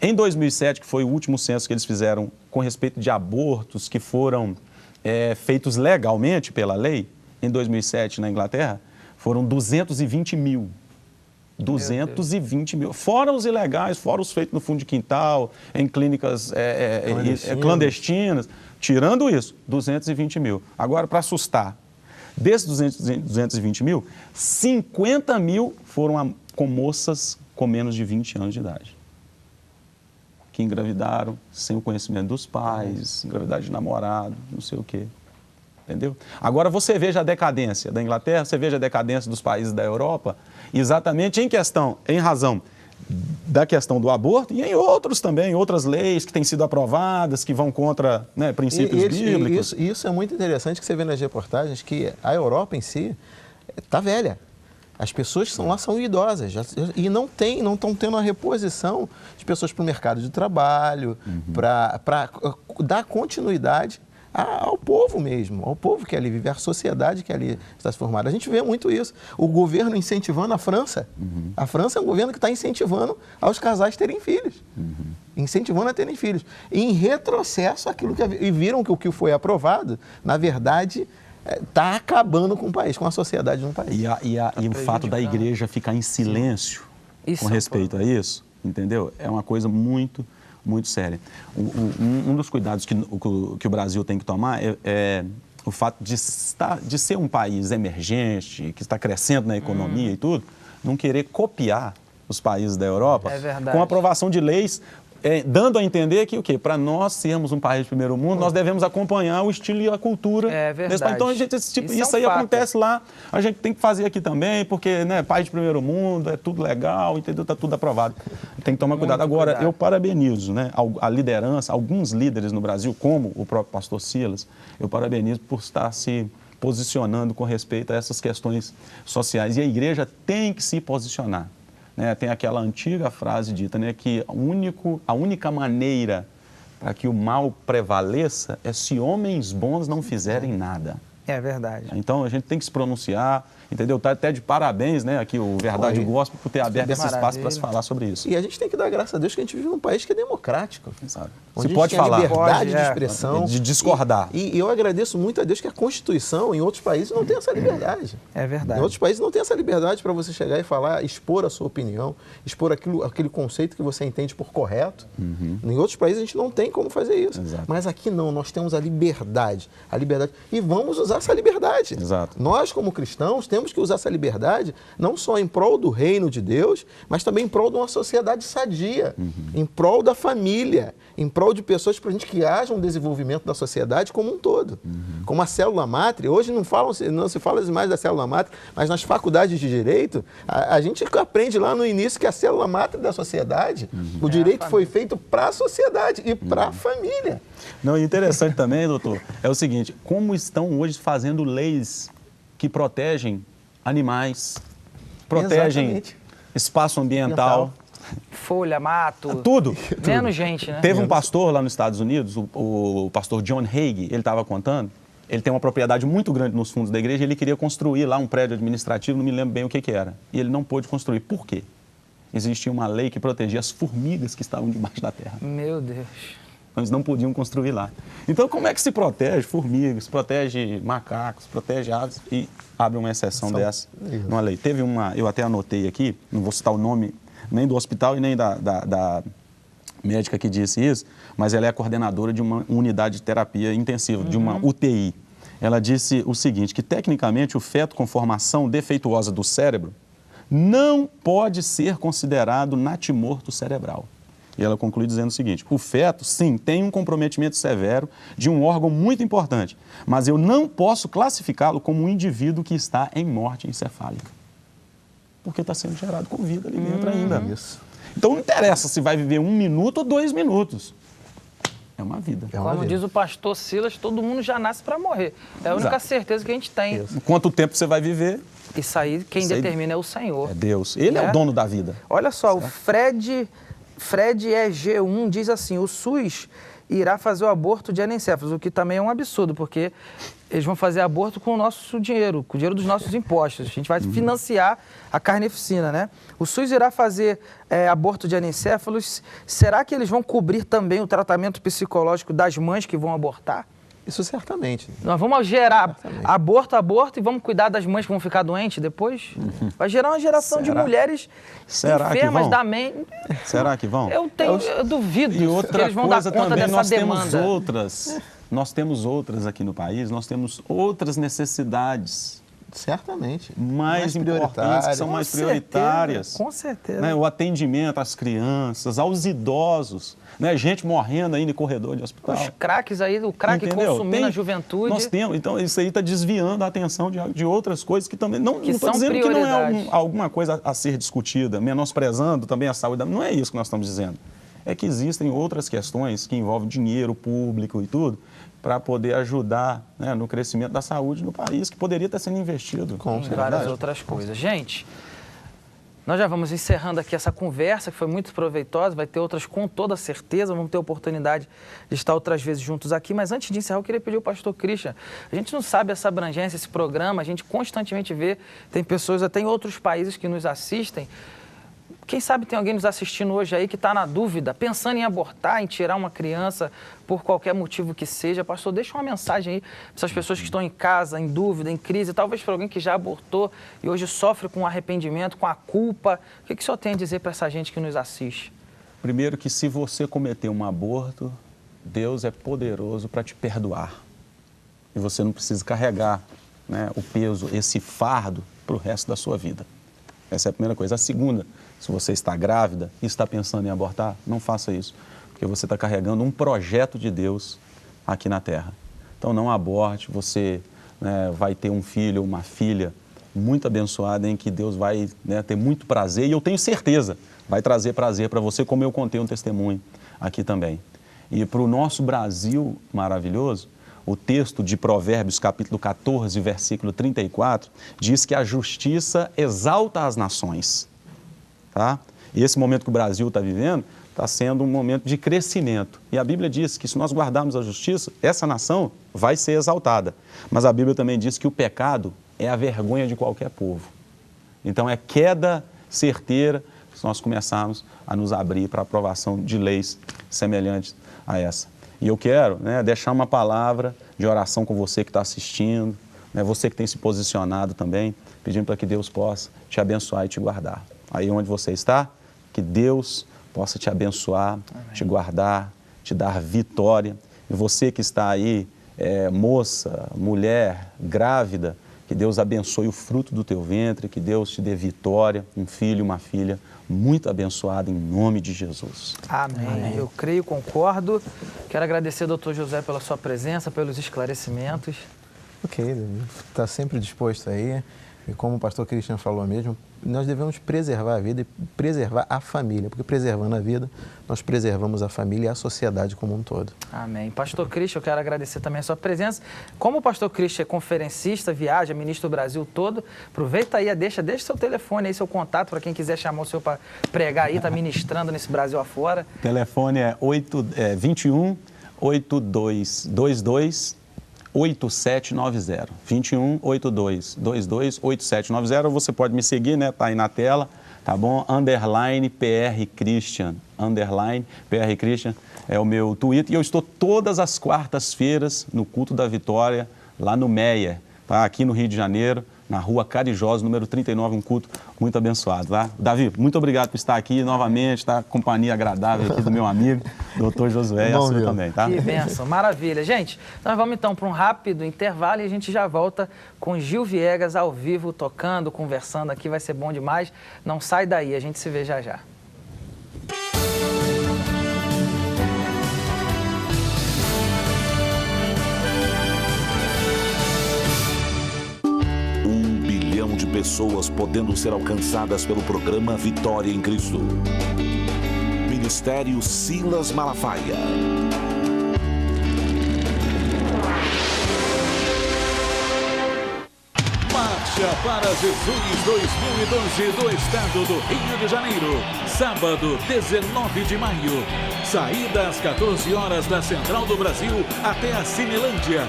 Em 2007, que foi o último censo que eles fizeram com respeito de abortos que foram feitos legalmente pela lei, em 2007 na Inglaterra, foram 220 mil. 220 mil. Fora os ilegais, fora os feitos no fundo de quintal, em clínicas clandestinas. Tirando isso, 220 mil. Agora, para assustar, desses 220 mil, 50 mil foram com moças com menos de 20 anos de idade. Que engravidaram sem o conhecimento dos pais, engravidade de namorado, não sei o quê. Entendeu? Agora você veja a decadência da Inglaterra, você veja a decadência dos países da Europa, exatamente em razão da questão do aborto e em outros também, outras leis que têm sido aprovadas, que vão contra princípios bíblicos. Isso é muito interessante que você vê nas reportagens, que a Europa em si está velha. As pessoas que estão lá são idosas e não estão tendo a reposição de pessoas para o mercado de trabalho, para dar continuidade ao povo mesmo, ao povo que ali vive, à sociedade que ali está se formada. A gente vê muito isso. O governo incentivando a França. A França é um governo que está incentivando aos casais terem filhos. Incentivando a terem filhos. E em retrocesso, e viram que o que foi aprovado, na verdade, está acabando com o país, com a sociedade de um país. E o fato da igreja ficar em silêncio com respeito a isso, entendeu? É uma coisa muito séria. Um dos cuidados que o Brasil tem que tomar é o fato de ser um país emergente, que está crescendo na economia e tudo, não querer copiar os países da Europa com a aprovação de leis, dando a entender que o quê? Para nós sermos um país de primeiro mundo, nós devemos acompanhar o estilo e a cultura. É verdade. Então, isso aí acontece lá, a gente tem que fazer aqui também, porque, país de primeiro mundo, é tudo legal, entendeu? Está tudo aprovado. Tem que tomar cuidado. Agora, eu parabenizo a liderança, alguns líderes no Brasil, como o próprio pastor Silas, eu parabenizo por estar se posicionando com respeito a essas questões sociais. E a igreja tem que se posicionar. Tem aquela antiga frase dita, que a única maneira para que o mal prevaleça é se homens bons não fizerem nada. É verdade. Então, a gente tem que se pronunciar, entendeu? Tá até de parabéns, aqui o Verdade Gospel por ter aberto esse espaço para se falar sobre isso. E a gente tem que dar graças a Deus que a gente vive num país que é democrático. Exato. Onde se pode falar. Liberdade de expressão. De discordar. E eu agradeço muito a Deus que a Constituição, em outros países, não tem essa liberdade. É verdade. Em outros países não tem essa liberdade para você chegar e falar, expor a sua opinião, expor aquele conceito que você entende por correto. Em outros países a gente não tem como fazer isso. Exato. Mas aqui não, nós temos a liberdade. E vamos usar essa liberdade. Exato. Nós, como cristãos, temos que usar essa liberdade não só em prol do reino de Deus, mas também em prol de uma sociedade sadia, em prol da família, em prol de pessoas para a gente que haja um desenvolvimento da sociedade como um todo. Como a célula mátria, hoje não se fala mais da célula mátria, mas nas faculdades de direito, a gente aprende lá no início que a célula mátria da sociedade, o direito foi feito para a sociedade e para a família. Não, interessante também, doutor, é o seguinte, como estão hoje fazendo leis que protegem animais, protegem espaço ambiental. Folha, mato. Tudo. Menos gente, né? Teve um pastor lá nos Estados Unidos, o pastor John Hagee, ele estava contando, ele tem uma propriedade muito grande nos fundos da igreja, ele queria construir lá um prédio administrativo, não me lembro bem o que era. E ele não pôde construir. Por quê? Existia uma lei que protegia as formigas que estavam debaixo da terra. Meu Deus. Eles não podiam construir lá. Então, como é que se protege formigas, protege macacos, protege aves e abre uma exceção dessa numa lei? Teve eu até anotei aqui, não vou citar o nome nem do hospital e nem da médica que disse isso, mas ela é a coordenadora de uma unidade de terapia intensiva, de uma UTI. Ela disse o seguinte, que tecnicamente o feto com formação defeituosa do cérebro não pode ser considerado natimorto cerebral. E ela conclui dizendo o seguinte: o feto, sim, tem um comprometimento severo de um órgão muito importante, mas eu não posso classificá-lo como um indivíduo que está em morte encefálica. Porque está sendo gerado com vida ali dentro ainda. Isso. Então não interessa se vai viver 1 minuto ou 2 minutos. É uma vida. Como diz o pastor Silas, todo mundo já nasce para morrer. É a única certeza que a gente tem. Isso. Quanto tempo você vai viver? Isso aí, quem determina é o Senhor. É Deus. Ele é o dono da vida. Olha só, certo? O Fred EG1 diz assim: o SUS irá fazer o aborto de anencéfalos, o que também é um absurdo, porque eles vão fazer aborto com o nosso dinheiro, com o dinheiro dos nossos impostos. A gente vai financiar a carnificina, né? O SUS irá fazer aborto de anencéfalos. Será que eles vão cobrir também o tratamento psicológico das mães que vão abortar? Isso certamente. Nós vamos gerar aborto e vamos cuidar das mães que vão ficar doentes depois? Vai gerar uma geração de mulheres enfermas da mente. Será que vão? Eu duvido e outra que eles vão coisa dar conta também, dessa demanda. Nós temos outras aqui no país, nós temos outras necessidades. Certamente. Mais importantes, que são mais prioritárias. Com certeza. Né? O atendimento às crianças, aos idosos, né? Gente morrendo aí no corredor de hospital. Os craques aí, o crack consumindo a juventude. Nós temos, então isso aí está desviando a atenção de outras coisas que também... Não estou dizendo que prioridades. não é alguma coisa a ser discutida, menosprezando também a saúde. Não é isso que nós estamos dizendo. É que existem outras questões que envolvem dinheiro público e tudo, para poder ajudar, né, no crescimento da saúde no país, que poderia estar sendo investido. Com várias outras coisas. Gente, nós já vamos encerrando aqui essa conversa, que foi muito proveitosa, vai ter outras com toda certeza, vamos ter oportunidade de estar outras vezes juntos aqui, mas antes de encerrar, eu queria pedir ao pastor Christian, a gente não sabe essa abrangência, esse programa, a gente constantemente vê, tem pessoas até em outros países que nos assistem. Quem sabe tem alguém nos assistindo hoje aí que está na dúvida, pensando em abortar, em tirar uma criança por qualquer motivo que seja. Pastor, deixa uma mensagem aí para essas pessoas que estão em casa, em dúvida, em crise, talvez para alguém que já abortou e hoje sofre com arrependimento, com a culpa. O que o senhor tem a dizer para essa gente que nos assiste? Primeiro que se você cometer um aborto, Deus é poderoso para te perdoar. E você não precisa carregar, né, o peso, esse fardo para o resto da sua vida. Essa é a primeira coisa. A segunda, se você está grávida e está pensando em abortar, não faça isso, porque você está carregando um projeto de Deus aqui na Terra. Então não aborte, você, né, vai ter um filho ou uma filha muito abençoada em que Deus vai, né, ter muito prazer, e eu tenho certeza, vai trazer prazer para você, como eu contei um testemunho aqui também. E para o nosso Brasil maravilhoso, o texto de Provérbios, capítulo 14, versículo 34, diz que a justiça exalta as nações. Tá? E esse momento que o Brasil está vivendo está sendo um momento de crescimento. E a Bíblia diz que se nós guardarmos a justiça, essa nação vai ser exaltada. Mas a Bíblia também diz que o pecado é a vergonha de qualquer povo. Então é queda certeira se nós começarmos a nos abrir para a aprovação de leis semelhantes a essa. E eu quero, né, deixar uma palavra de oração com você que está assistindo, né, você que tem se posicionado também, pedindo para que Deus possa te abençoar e te guardar. Aí onde você está, que Deus possa te abençoar, amém, te guardar, te dar vitória. E você que está aí, moça, mulher, grávida, que Deus abençoe o fruto do teu ventre, que Deus te dê vitória, um filho, uma filha muito abençoada em nome de Jesus. Amém. Amém. Eu creio, concordo. Quero agradecer ao Dr. José pela sua presença, pelos esclarecimentos. Ok, está sempre disposto aí. E como o pastor Christian falou mesmo, nós devemos preservar a vida e preservar a família, porque preservando a vida, nós preservamos a família e a sociedade como um todo. Amém. Pastor Christian, eu quero agradecer também a sua presença. Como o pastor Christian é conferencista, viaja, ministra o Brasil todo, aproveita aí, deixa seu telefone aí, seu contato, para quem quiser chamar o senhor para pregar aí, está ministrando nesse Brasil afora. O telefone é 21 8222 8790, 21 8222 8790. Você pode me seguir, né? Tá aí na tela, tá bom? _ PR Christian, _ PR Christian é o meu Twitter. E eu estou todas as quartas-feiras no Culto da Vitória, lá no Meia, tá? Aqui no Rio de Janeiro, na Rua Carijosa, número 39, um culto muito abençoado, tá? Davi, muito obrigado por estar aqui novamente, tá? Companhia agradável aqui do meu amigo. Doutor Josué e a sua também, tá? Que bênção, maravilha. Gente, nós vamos então para um rápido intervalo e a gente já volta com Gil Viegas ao vivo, tocando, conversando aqui, vai ser bom demais. Não sai daí, a gente se vê já já. De pessoas podendo ser alcançadas pelo programa Vitória em Cristo. Ministério Silas Malafaia. Marcha para Jesus 2012 do estado do Rio de Janeiro. Sábado, 19 de maio. Saída às 14 horas da Central do Brasil até a Cinelândia.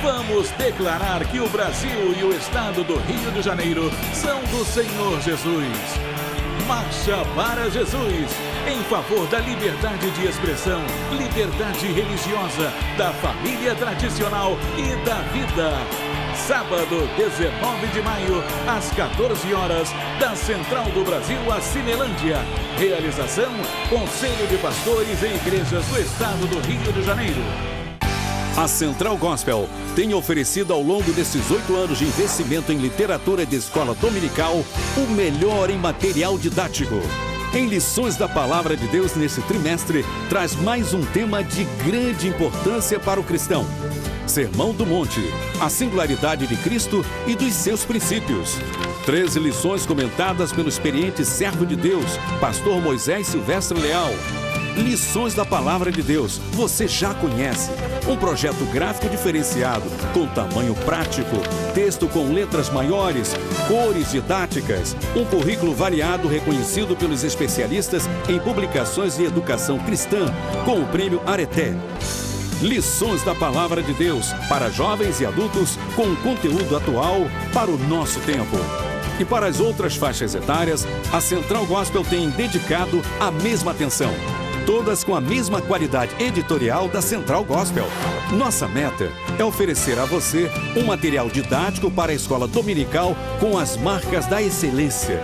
Vamos declarar que o Brasil e o estado do Rio de Janeiro são do Senhor Jesus. Marcha para Jesus, em favor da liberdade de expressão, liberdade religiosa, da família tradicional e da vida. Sábado, 19 de maio, às 14 horas, da Central do Brasil à Cinelândia. Realização, Conselho de Pastores e Igrejas do Estado do Rio de Janeiro. A Central Gospel tem oferecido ao longo desses 8 anos de investimento em literatura de escola dominical o melhor em material didático. Em Lições da Palavra de Deus nesse trimestre, traz mais um tema de grande importância para o cristão. Sermão do Monte, a singularidade de Cristo e dos seus princípios. 13 lições comentadas pelo experiente servo de Deus, pastor Moisés Silvestre Leal. Lições da Palavra de Deus, você já conhece. Um projeto gráfico diferenciado, com tamanho prático, texto com letras maiores, cores didáticas, um currículo variado reconhecido pelos especialistas em publicações de educação cristã, com o prêmio Areté. Lições da Palavra de Deus, para jovens e adultos, com conteúdo atual para o nosso tempo. E para as outras faixas etárias, a Central Gospel tem dedicado a mesma atenção. Todas com a mesma qualidade editorial da Central Gospel. Nossa meta é oferecer a você um material didático para a escola dominical com as marcas da excelência.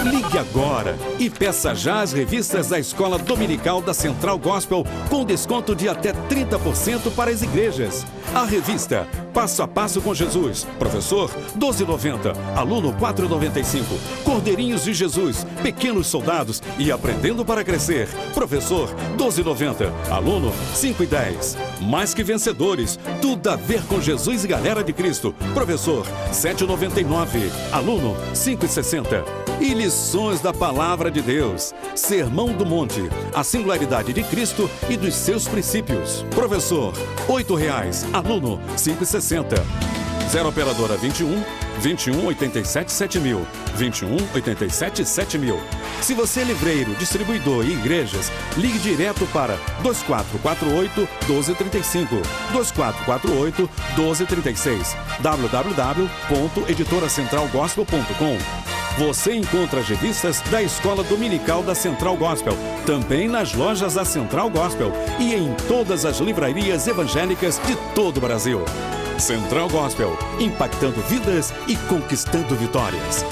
Ligue agora e peça já as revistas da Escola Dominical da Central Gospel com desconto de até 30% para as igrejas. A revista Passo a Passo com Jesus, professor, R$ 12,90, aluno R$ 4,95. Cordeirinhos de Jesus, Pequenos Soldados e Aprendendo para Crescer, professor, R$ 12,90, aluno R$ 5,10. Mais que Vencedores, tudo a ver com Jesus e Galera de Cristo, professor, R$ 7,99, aluno R$ 5,60. E Lições da Palavra de Deus, Sermão do Monte, a singularidade de Cristo e dos seus princípios. Professor, R$ 8,00, aluno R$ 5,60. 0 operadora 21 87 7000, 21 87 7000. Se você é livreiro, distribuidor e igrejas, ligue direto para 2448 1235, 2448 1236, www.editoracentralgospel.com. Você encontra as revistas da Escola Dominical da Central Gospel, também nas lojas da Central Gospel e em todas as livrarias evangélicas de todo o Brasil. Central Gospel, impactando vidas e conquistando vitórias.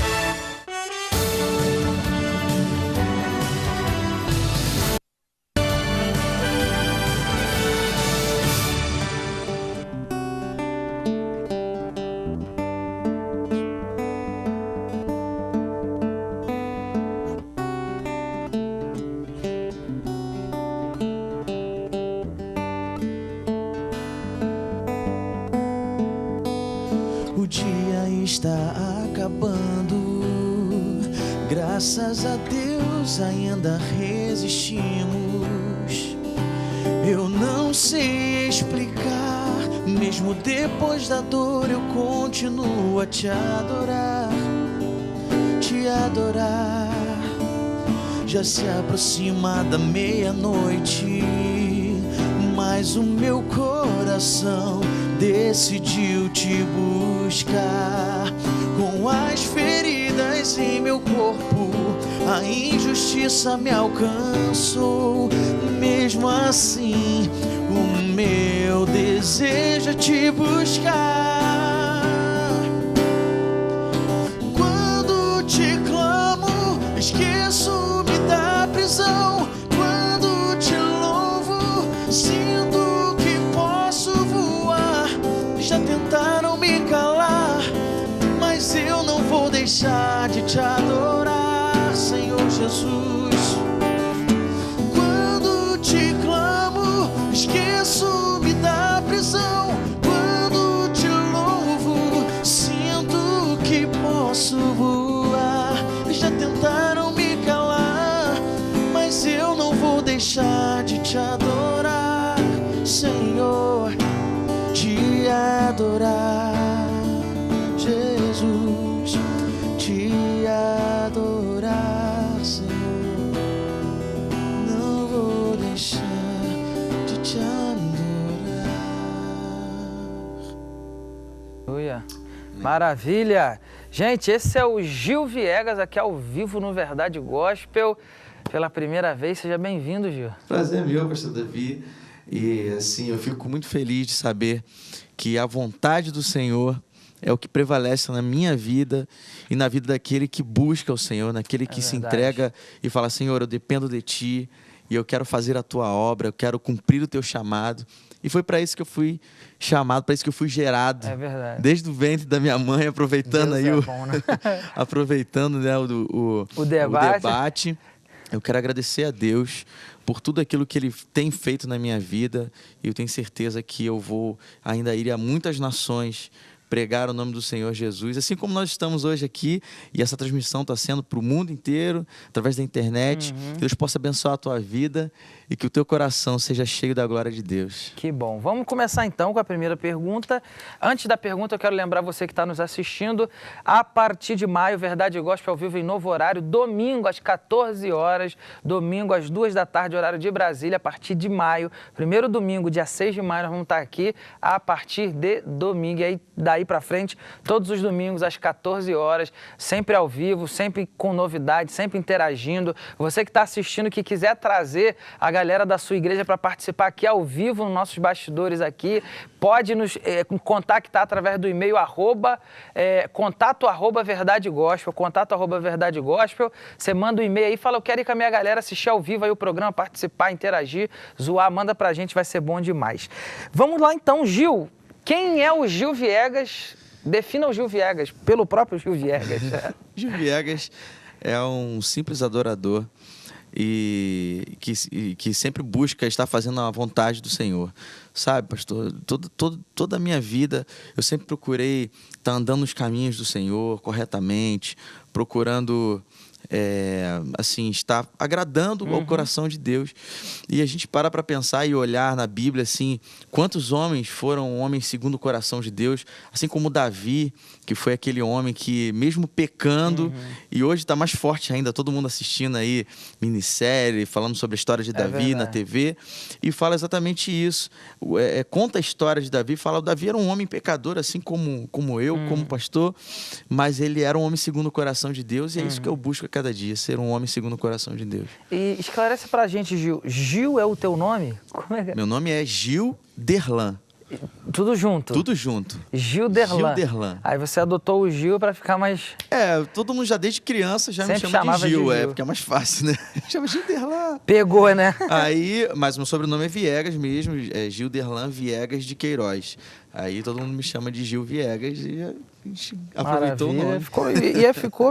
Graças a Deus ainda resistimos. Eu não sei explicar, mesmo depois da dor eu continuo a te adorar, te adorar. Já se aproxima da meia-noite, mas o meu coração decidiu te buscar. Com as feridas em meu corpo, a injustiça me alcançou. Mesmo assim, o meu desejo é te buscar. Quando te clamo, esqueço-me da prisão. Quando te louvo, deixar de te adorar, Senhor Jesus. Quando te clamo, esqueço-me da prisão. Quando te louvo, sinto que posso voar. Já tentaram me calar, mas eu não vou deixar de te adorar, Senhor, te adorar, Jesus, te adorar, Senhor, não vou deixar de te adorar. Aleluia. Maravilha! Gente, esse é o Gil Viegas aqui ao vivo no Verdade Gospel. Pela primeira vez, seja bem-vindo, Gil. Prazer meu, pastor Davi. E assim, eu fico muito feliz de saber que a vontade do Senhor é o que prevalece na minha vida e na vida daquele que busca o Senhor, naquele que se entrega e fala: Senhor, eu dependo de Ti e eu quero fazer a Tua obra, eu quero cumprir o Teu chamado. E foi para isso que eu fui chamado, para isso que eu fui gerado. É verdade. Desde o ventre da minha mãe, aproveitando Deus aí bom, né? aproveitando, né, o debate. Eu quero agradecer a Deus por tudo aquilo que Ele tem feito na minha vida. E eu tenho certeza que eu vou ainda ir a muitas nações pregar o nome do Senhor Jesus, assim como nós estamos hoje aqui, e essa transmissão está sendo para o mundo inteiro, através da internet. Que Deus possa abençoar a tua vida e que o teu coração seja cheio da glória de Deus. Que bom. Vamos começar então com a primeira pergunta. Antes da pergunta, eu quero lembrar você que está nos assistindo, a partir de maio, Verdade Gospel ao vivo em novo horário, domingo às 14 horas, domingo às 2 da tarde, horário de Brasília, a partir de maio. Primeiro domingo, dia 6 de maio, nós vamos estar aqui a partir de domingo. E aí, daí para frente, todos os domingos às 14 horas, sempre ao vivo, sempre com novidades, sempre interagindo. Você que está assistindo, que quiser trazer a galera da sua igreja para participar aqui ao vivo, nos nossos bastidores aqui, pode nos contactar através do e-mail contato@verdadegospel, contato@verdadegospel. Você manda um e-mail aí e fala: eu quero ir com a minha galera assistir ao vivo aí o programa, participar, interagir, zoar, manda pra gente, vai ser bom demais. Vamos lá então, Gil. Quem é o Gil Viegas? Defina o Gil Viegas, pelo próprio Gil Viegas. Gil Viegas é um simples adorador e que sempre busca estar fazendo a vontade do Senhor. Sabe, pastor, toda a minha vida eu sempre procurei estar andando nos caminhos do Senhor corretamente, procurando assim, estar agradando ao coração de Deus. E a gente para pensar e olhar na Bíblia, assim, quantos homens foram homens segundo o coração de Deus, assim como Davi, que foi aquele homem que, mesmo pecando, e hoje está mais forte ainda, todo mundo assistindo aí minissérie, falando sobre a história de Davi na TV, e fala exatamente isso. Conta a história de Davi, fala: o Davi era um homem pecador, assim como eu, como pastor, mas ele era um homem segundo o coração de Deus, e é isso que eu busco a cada dia, ser um homem segundo o coração de Deus. E esclarece pra gente, Gil. Gil é o teu nome? Como é que... Meu nome é Gil Derlan. Tudo junto? Tudo junto. Gil Derlan. Gil Derlan. Aí você adotou o Gil para ficar mais... Todo mundo já desde criança já sempre me chama de Gil, Gil. porque é mais fácil, né? Chama Gil Derlan. Pegou, né? Aí, mas meu sobrenome é Viegas mesmo, é Gil Derlan Viegas de Queiroz. Aí todo mundo me chama de Gil Viegas e a gente aproveitou o nome.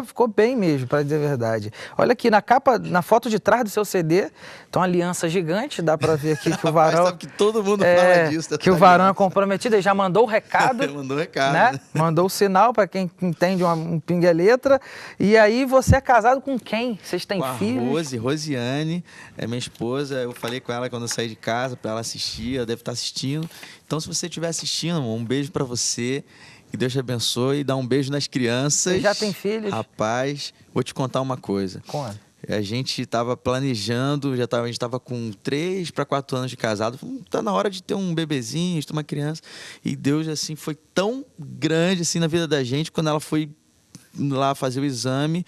Ficou bem mesmo, para dizer a verdade. Olha aqui, na capa, na foto de trás do seu CD, tem uma aliança gigante, dá para ver aqui que o Varão... Sabe que todo mundo fala disso. Que o Varão é comprometido, ele já mandou o recado. Mandou o recado, né? Mandou o sinal para quem entende um pinga-letra. E aí, você é casado com quem? Vocês têm filhos? Rosiane, é minha esposa. Eu falei com ela quando eu saí de casa, para ela assistir, ela deve estar assistindo. Então, se você estiver assistindo, um beijo para você. Que Deus te abençoe e dá um beijo nas crianças. Você já tem filhos? Rapaz, vou te contar uma coisa. Conta. A gente estava planejando, a gente estava com 3 para 4 anos de casado. Tá na hora de ter um bebezinho, de ter uma criança. E Deus, assim, foi tão grande assim na vida da gente, quando ela foi lá fazer o exame.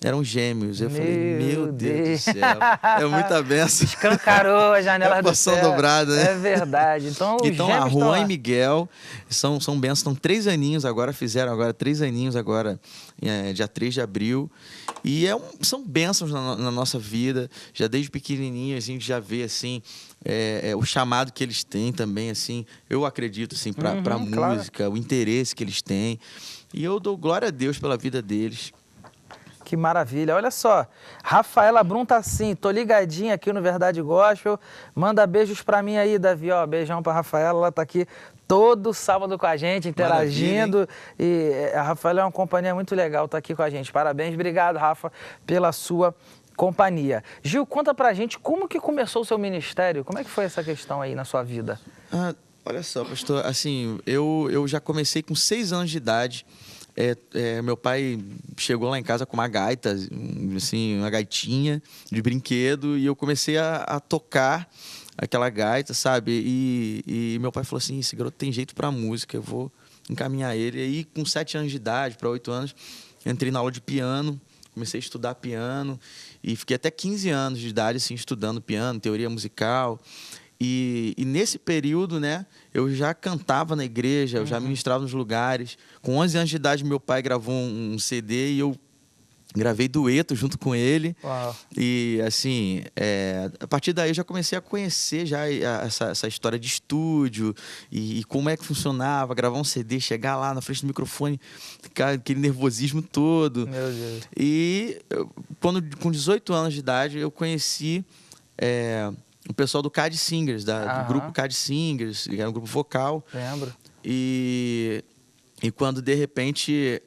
eram gêmeos. Eu falei, meu Deus do céu, é muita benção. Escancarou a janela do céu. dobrada, né? É verdade. Então, os então a gêmeos Juan estão e Miguel são bênçãos, estão 3 aninhos agora, fizeram 3 aninhos agora, dia 3 de abril. E são bênçãos na nossa vida. Já desde pequenininho a gente já vê, assim, o chamado que eles têm também, assim. Eu acredito, assim, para música, claro. O interesse que eles têm. E eu dou glória a Deus pela vida deles. Que maravilha. Olha só, Rafaela Brum tá assim, tô ligadinha aqui no Verdade Gospel. Manda beijos pra mim aí, Davi, ó. Beijão pra Rafaela, ela tá aqui todo sábado com a gente, interagindo. E a Rafaela é uma companhia muito legal, tá aqui com a gente. Parabéns, obrigado, Rafa, pela sua companhia. Gil, conta pra gente como que começou o seu ministério, como é que foi essa questão aí na sua vida? Olha só, pastor, assim, eu já comecei com 6 anos de idade. Meu pai chegou lá em casa com uma gaita, assim, uma gaitinha de brinquedo, e eu comecei a tocar aquela gaita, sabe? E meu pai falou assim, esse garoto tem jeito pra música, eu vou encaminhar ele. E aí, com 7 anos de idade, para 8 anos, entrei na aula de piano, comecei a estudar piano, e fiquei até 15 anos de idade, assim, estudando piano, teoria musical. E nesse período, né, eu já cantava na igreja, eu já ministrava nos lugares. Com 11 anos de idade, meu pai gravou um CD e eu gravei dueto junto com ele. Uau. E, assim, a partir daí eu já comecei a conhecer já essa história de estúdio e como é que funcionava, gravar um CD, chegar lá na frente do microfone, ficar aquele nervosismo todo. Meu Deus. E com 18 anos de idade, eu conheci o pessoal do CAD Singers, do grupo CAD Singers, que era um grupo vocal. Lembro. E quando, de repente,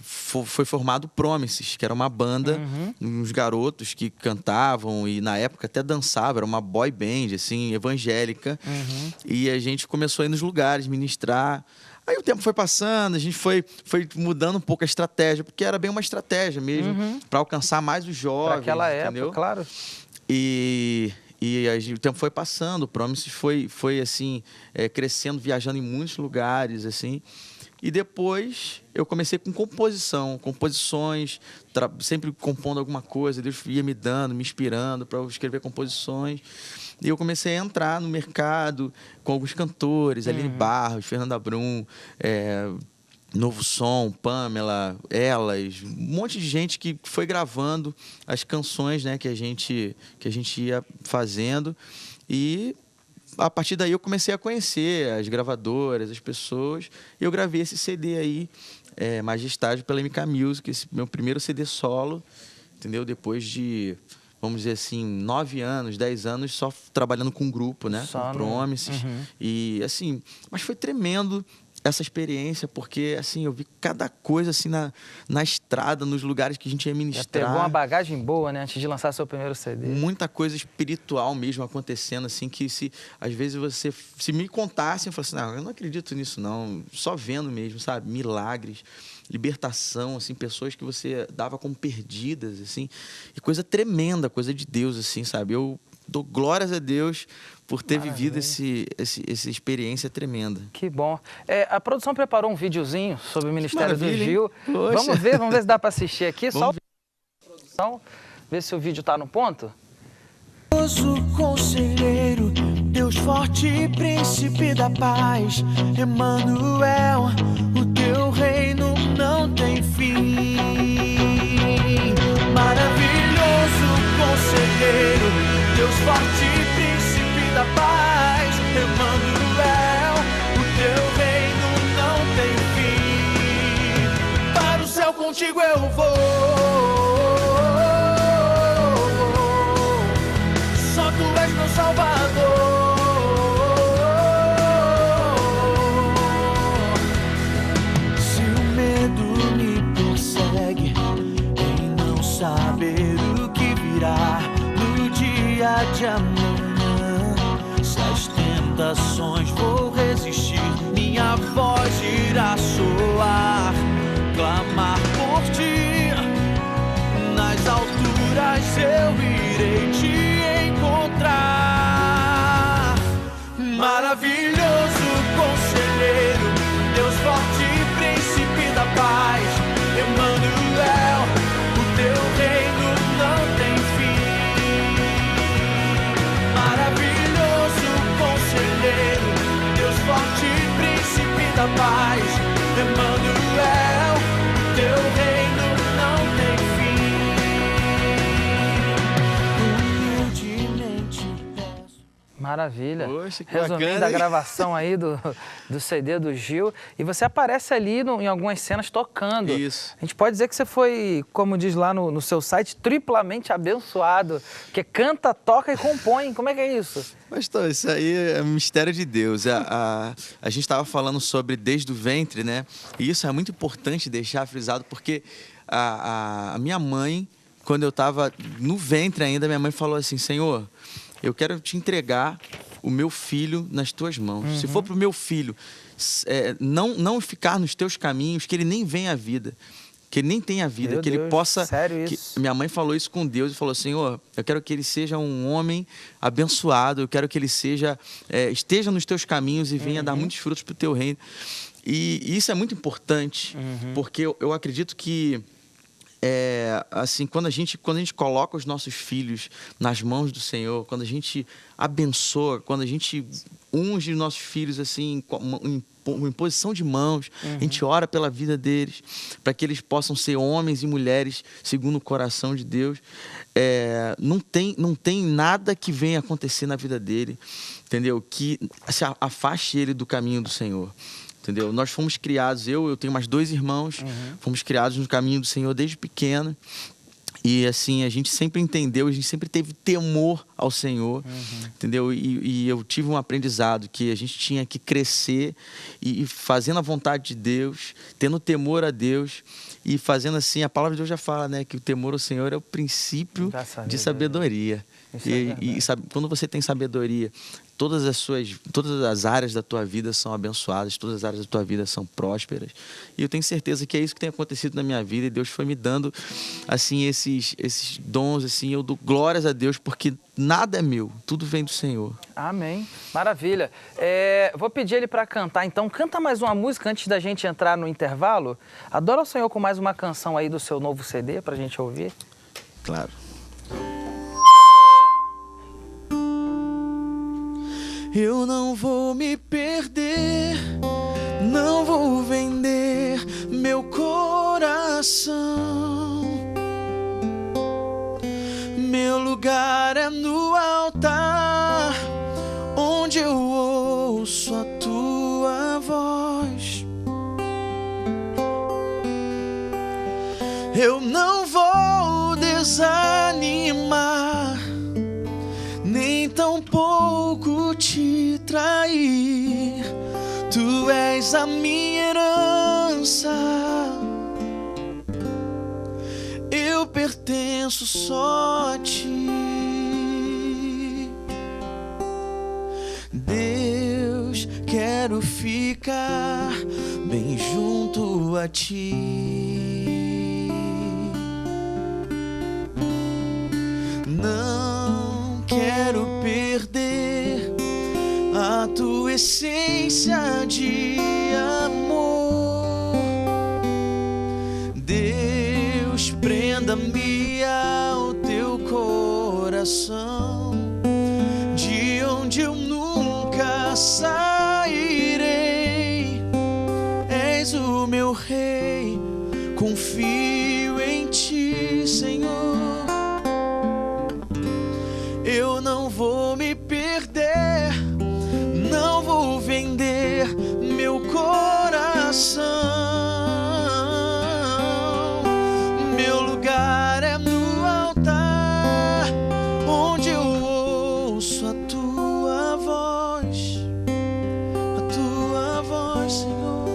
foi formado o Promises, que era uma banda, uns garotos que cantavam e, na época, até dançavam. Era uma boy band, assim, evangélica. E a gente começou a ir nos lugares, ministrar. Aí o tempo foi passando, a gente foi mudando um pouco a estratégia, porque era bem uma estratégia mesmo, para alcançar mais os jovens. Para aquela entendeu? época, claro. E o tempo foi passando, o Promises foi assim, crescendo, viajando em muitos lugares, assim. E depois eu comecei com composições, sempre compondo alguma coisa. Deus ia me dando, me inspirando para eu escrever composições. E eu comecei a entrar no mercado com alguns cantores, Aline Barros, Fernanda Brum, Novo Som, Pamela, Elas, um monte de gente que foi gravando as canções, né, que a gente ia fazendo. E a partir daí eu comecei a conhecer as gravadoras, as pessoas, e eu gravei esse CD aí, Majestágio, pela MK Music, esse meu primeiro CD solo, entendeu? Depois de, vamos dizer assim, 9 anos, 10 anos só trabalhando com grupo, né? Com Promises. E assim, mas foi tremendo essa experiência, porque assim, eu vi cada coisa assim na estrada, nos lugares que a gente ia ministrar. Já pegou uma bagagem boa, né, antes de lançar seu primeiro CD. Muita coisa espiritual mesmo acontecendo, assim, que às vezes se me contassem, eu falasse, não, eu não acredito nisso não, só vendo mesmo, sabe, milagres, libertação, assim, pessoas que você dava como perdidas, assim, e coisa tremenda, coisa de Deus, assim, sabe, eu dou glórias a Deus por ter vivido essa experiência tremenda. Que bom. A produção preparou um videozinho sobre o Ministério do Gil. Vamos ver se dá para assistir aqui. Só produção, ver se o vídeo está no ponto. Conselheiro, Deus forte, príncipe da paz, Emmanuel, o teu reino não tem fim. Maravilhoso conselheiro, Deus forte, príncipe da paz, Emmanuel, o teu reino não tem fim. Para o céu contigo eu vou, só tu és meu Salvador. Se o medo me persegue em não saber o que virá no dia de amanhã, se as tentações vou resistir, minha voz irá soar, clamar por ti, nas alturas eu irei te encontrar. Maravilhoso conselheiro, Deus forte, príncipe da paz, Emmanuel, o da paz, Emanuel, teu reino não tem fim. Humildemente peço. Maravilha. Poxa, que Resumindo bacana, a hein? gravação aí do CD do Gil. E você aparece ali em algumas cenas tocando. Isso. A gente pode dizer que você foi, como diz lá no seu site, triplamente abençoado. Porque canta, toca e compõe. Como é que é isso? Pastor, isso aí é um mistério de Deus. A gente estava falando sobre desde o ventre, né? E isso é muito importante deixar frisado, porque a minha mãe, quando eu estava no ventre ainda, minha mãe falou assim: Senhor, eu quero te entregar o meu filho nas tuas mãos. Se for para o meu filho não ficar nos teus caminhos, que ele nem venha à vida. Que ele nem tenha vida, Meu que ele Deus, possa... sério isso? Minha mãe falou isso com Deus e falou: Senhor, eu quero que ele seja um homem abençoado, eu quero que ele esteja nos teus caminhos e venha dar muitos frutos para o teu reino. E isso é muito importante, porque eu acredito que assim, quando a gente coloca os nossos filhos nas mãos do Senhor, quando a gente abençoa, quando a gente unge os nossos filhos assim, em posição de mãos, a gente ora pela vida deles, para que eles possam ser homens e mulheres segundo o coração de Deus. Não tem nada que venha acontecer na vida dele, entendeu? Que se afaste ele do caminho do Senhor. Entendeu? Nós fomos criados, eu tenho mais 2 irmãos, fomos criados no caminho do Senhor desde pequeno. E assim, a gente sempre entendeu, a gente sempre teve temor ao Senhor, entendeu? E eu tive um aprendizado que a gente tinha que crescer e fazendo a vontade de Deus, tendo temor a Deus e fazendo assim, a palavra de Deus já fala, né? Que o temor ao Senhor é o princípio de sabedoria. E sabe, quando você tem sabedoria, todas as áreas da tua vida são abençoadas, todas as áreas da tua vida são prósperas. E eu tenho certeza que é isso que tem acontecido na minha vida, e Deus foi me dando assim esses dons, assim, eu dou glórias a Deus, porque nada é meu, tudo vem do Senhor. Amém. Maravilha. Vou pedir ele para cantar, então. Canta mais uma música antes da gente entrar no intervalo. Adora o Senhor com mais uma canção aí do seu novo CD pra gente ouvir. Claro. Eu não vou me perder, não vou vender meu coração. Meu lugar é no altar, onde eu ouço a tua voz. Eu não vou desanimar, nem tampouco te trair. Tu és a minha herança, eu pertenço só a ti. Deus, quero ficar bem junto a ti. Não quero perder a tua essência de amor. Deus, prenda-me ao teu coração, de onde eu nunca sairei. És o meu rei, confio em ti, Senhor. Eu não vou me perder, não vou vender meu coração. Meu lugar é no altar, onde eu ouço a tua voz, Senhor.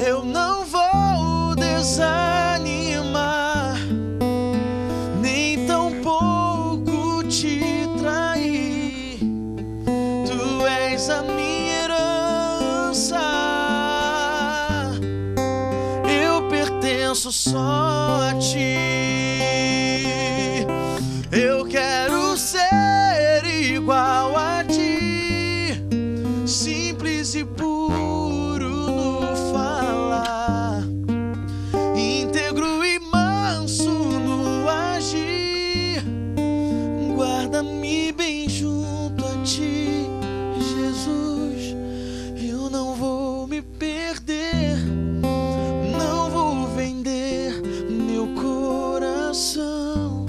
Eu não vou desanimar, nem tampouco te trair. Tu és a minha herança, eu pertenço só a ti. Eu quero ser igual a ti, simples e puro no falar, íntegro e manso no agir. Guarda-me bem junto a ti, Jesus. Eu não vou me perder, não vou vender meu coração.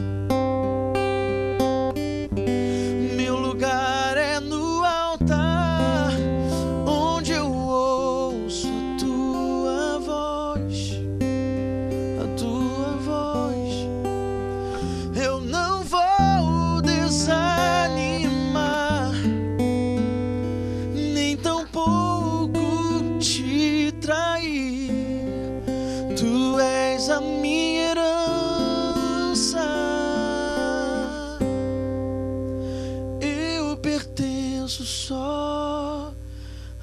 Meu lugar é no altar, onde eu ouço a tua voz, a tua voz. Eu não vou desanimar, nem tampouco te trair. Tu és a minha herança, eu pertenço só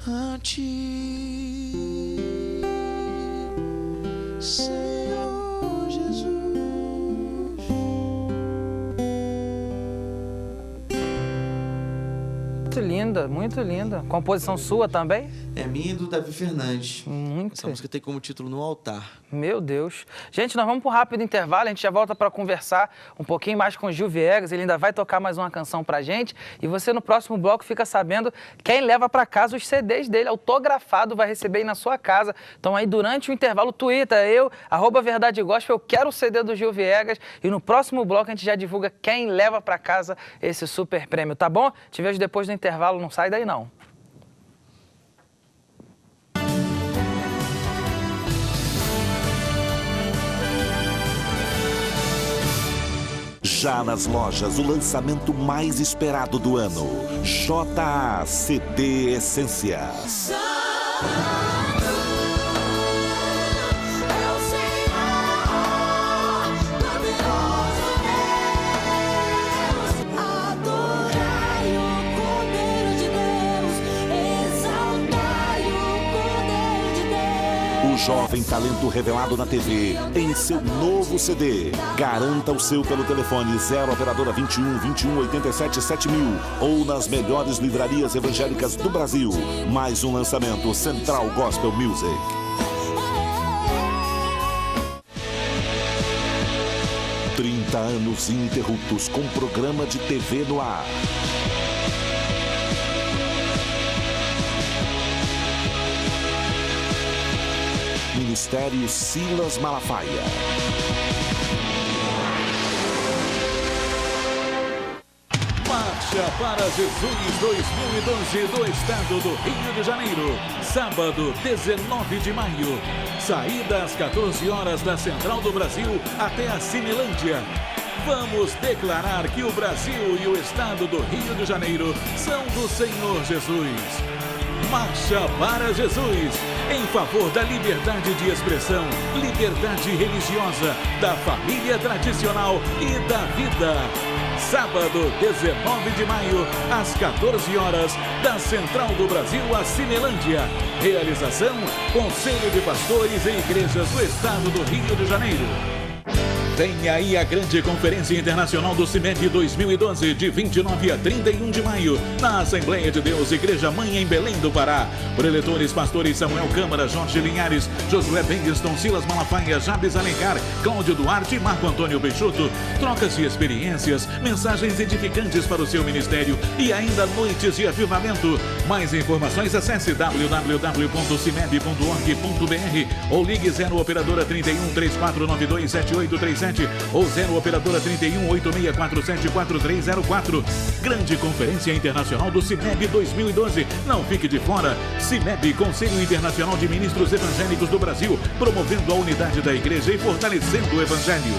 a ti, Senhor Jesus. Muito linda, muito linda. Composição sua também? É minha e do Davi Fernandes. Muito. Essa música tem como título No Altar. Meu Deus. Gente, nós vamos para um rápido intervalo, a gente já volta para conversar um pouquinho mais com o Gil Viegas, ele ainda vai tocar mais uma canção pra gente, e você no próximo bloco fica sabendo quem leva para casa os CDs dele, autografado, vai receber aí na sua casa. Então aí durante o intervalo, Twitter, @Verdade Gospel, eu quero o CD do Gil Viegas, e no próximo bloco a gente já divulga quem leva para casa esse super prêmio, tá bom? Te vejo depois do intervalo, não sai daí não. Já nas lojas, o lançamento mais esperado do ano. JA/CD Essências. O jovem talento revelado na TV em seu novo CD. Garanta o seu pelo telefone 0 operadora 21 21 87 7000 ou nas melhores livrarias evangélicas do Brasil. Mais um lançamento Central Gospel Music. – 30 anos ininterruptos com programa de TV no ar. Ministério Silas Malafaia. Marcha para Jesus 2012 do estado do Rio de Janeiro. Sábado, 19 de maio. Saída às 14 horas da Central do Brasil até a Cinelândia. Vamos declarar que o Brasil e o estado do Rio de Janeiro são do Senhor Jesus. Marcha para Jesus, em favor da liberdade de expressão, liberdade religiosa, da família tradicional e da vida. Sábado, 19 de maio, às 14 horas, da Central do Brasil à Cinelândia. Realização, Conselho de Pastores e Igrejas do Estado do Rio de Janeiro. Vem aí a grande Conferência Internacional do CIMED 2012, de 29 a 31 de maio, na Assembleia de Deus, Igreja Mãe, em Belém do Pará. Preletores, pastores Samuel Câmara, Jorge Linhares, Josué Bengueston, Silas Malafaia, Jabes Alencar, Cláudio Duarte e Marco Antônio Peixoto. Trocas de experiências, mensagens edificantes para o seu ministério e ainda noites de avivamento. Mais informações, acesse www.cimed.org.br ou ligue 0 operadora 31 3492 7837 ou 0 operadora 31 8647 4304. Grande Conferência Internacional do CIMEB 2012. Não fique de fora. CIMEB, Conselho Internacional de Ministros Evangélicos do Brasil, promovendo a unidade da igreja e fortalecendo o evangelho.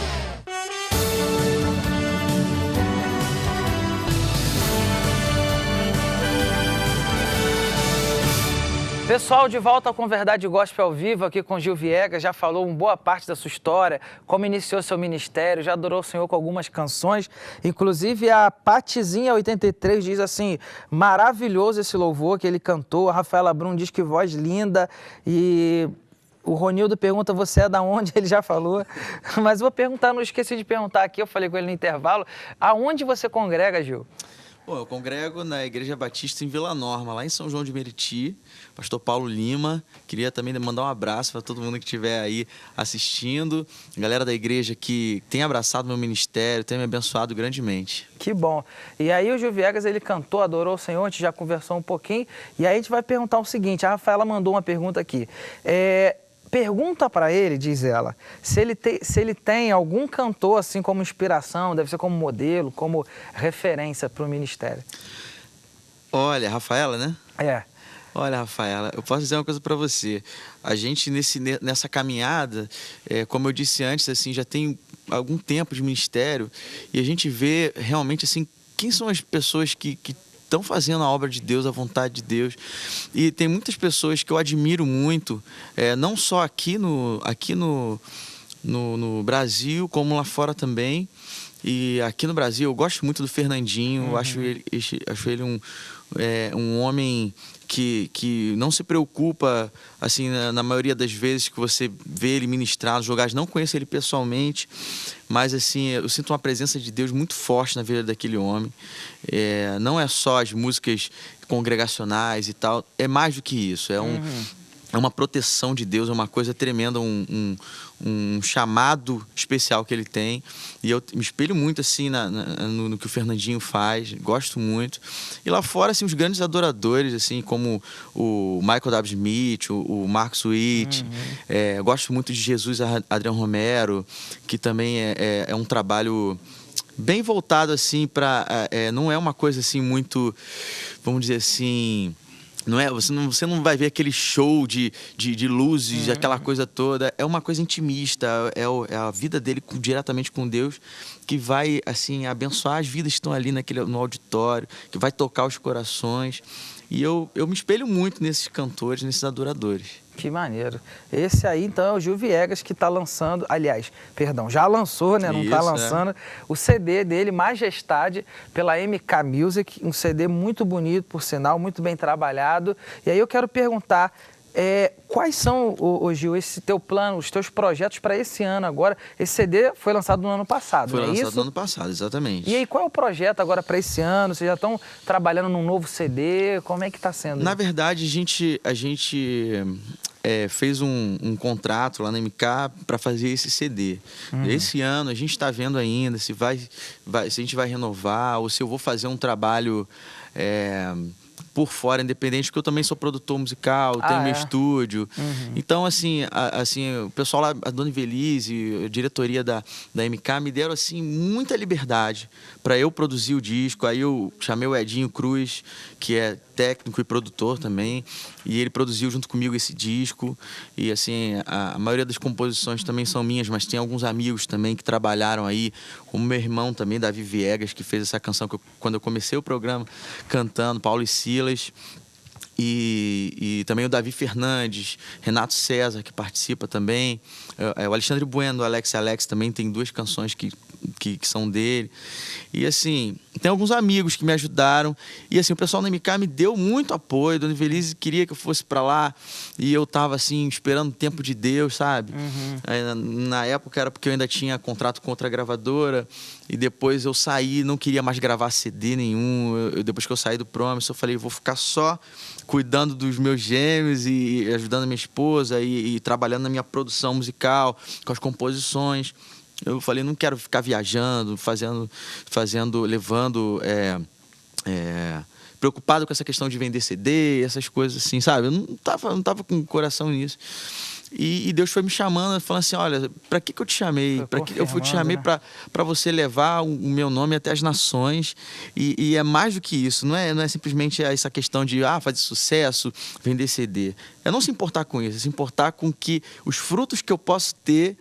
Pessoal, de volta com Verdade Gospel ao vivo, aqui com Gil Viegas, já falou uma boa parte da sua história, como iniciou seu ministério, já adorou o Senhor com algumas canções, inclusive a Patizinha83 diz assim, maravilhoso esse louvor que ele cantou, a Rafaela Brum diz que voz linda, e o Ronildo pergunta, você é da onde? Ele já falou, mas vou perguntar, não esqueci de perguntar aqui, eu falei com ele no intervalo, aonde você congrega, Gil? Bom, eu congrego na Igreja Batista em Vila Norma, lá em São João de Meriti. Pastor Paulo Lima. Queria também mandar um abraço para todo mundo que estiver aí assistindo. Galera da igreja que tem abraçado meu ministério, tem me abençoado grandemente. Que bom. E aí o Gil Viegas, ele cantou, adorou o Senhor, a gente já conversou um pouquinho. E aí a gente vai perguntar o seguinte, a Rafaela mandou uma pergunta aqui. Pergunta para ele, diz ela, se ele tem algum cantor assim como inspiração, deve ser como modelo, como referência para o ministério. Olha, Rafaela, né? É. Olha, Rafaela, eu posso dizer uma coisa para você. A gente nessa caminhada, como eu disse antes, assim, já tem algum tempo de ministério e a gente vê realmente assim quem são as pessoas que estão fazendo a obra de Deus, a vontade de Deus. E tem muitas pessoas que eu admiro muito, não só aqui no Brasil, como lá fora também. E aqui no Brasil eu gosto muito do Fernandinho, eu acho ele um homem que não se preocupa, assim, na maioria das vezes que você vê ele ministrar nos lugares. Não conheço ele pessoalmente, mas assim, eu sinto uma presença de Deus muito forte na vida daquele homem. Não é só as músicas congregacionais e tal, é mais do que isso, é uma proteção de Deus, é uma coisa tremenda, um chamado especial que ele tem. E eu me espelho muito assim no que o Fernandinho faz, gosto muito. E lá fora, assim, os grandes adoradores, assim, como o Michael W. Smith, o Marcos Witt. Gosto muito de Jesus Adriano Romero, que também é um trabalho bem voltado assim para... não é uma coisa assim muito, vamos dizer assim... Você não vai ver aquele show de luzes, aquela coisa toda. É uma coisa intimista, é a vida dele diretamente com Deus que vai assim abençoar as vidas que estão ali no auditório, que vai tocar os corações. E eu me espelho muito nesses cantores, nesses adoradores. Que maneiro. Esse aí, então, é o Gil Viegas que está lançando, aliás, perdão, já lançou, né? Não está lançando o CD dele, Majestade, pela MK Music, um CD muito bonito, por sinal, muito bem trabalhado. E aí eu quero perguntar, quais são, Gil, esse teu plano, os teus projetos para esse ano agora? Esse CD foi lançado no ano passado, Foi não é isso? lançado no ano passado, exatamente. E aí, qual é o projeto agora para esse ano? Vocês já estão trabalhando num novo CD? Como é que está sendo? Na verdade, a gente fez um contrato lá na MK para fazer esse CD. Esse ano a gente está vendo ainda se a gente vai renovar ou se eu vou fazer um trabalho por fora, independente, porque eu também sou produtor musical, tenho meu estúdio. Então, assim, o pessoal lá, a Dona Ivelise, a diretoria da MK, me deram, assim, muita liberdade para eu produzir o disco. Aí eu chamei o Edinho Cruz, que é técnico e produtor também, e ele produziu junto comigo esse disco. E, assim, a maioria das composições também são minhas, mas tem alguns amigos também que trabalharam aí, como meu irmão também, Davi Viegas, que fez essa canção quando eu comecei o programa cantando, Paulo e Silas. E também o Davi Fernandes, Renato César, que participa também, o Alexandre Bueno, o Alex também tem 2 canções que são dele. E assim, tem alguns amigos que me ajudaram. E assim, o pessoal da MK me deu muito apoio. Dona Ivelise queria que eu fosse para lá e eu tava assim, esperando o tempo de Deus, sabe? Aí, na época era porque eu ainda tinha contrato com outra gravadora. E depois eu saí, não queria mais gravar CD nenhum. Depois que eu saí do Promise, eu falei, vou ficar só cuidando dos meus gêmeos e ajudando a minha esposa e trabalhando na minha produção musical, com as composições. Eu falei, não quero ficar viajando, levando, preocupado com essa questão de vender CD, essas coisas assim, sabe? Eu não tava com o coração nisso. E Deus foi me chamando, falando assim, olha, para que eu te chamei? Eu te chamei para você levar o meu nome até as nações. E é mais do que isso, não é simplesmente essa questão de fazer sucesso, vender CD. É não se importar com isso, é se importar com que os frutos que eu posso ter,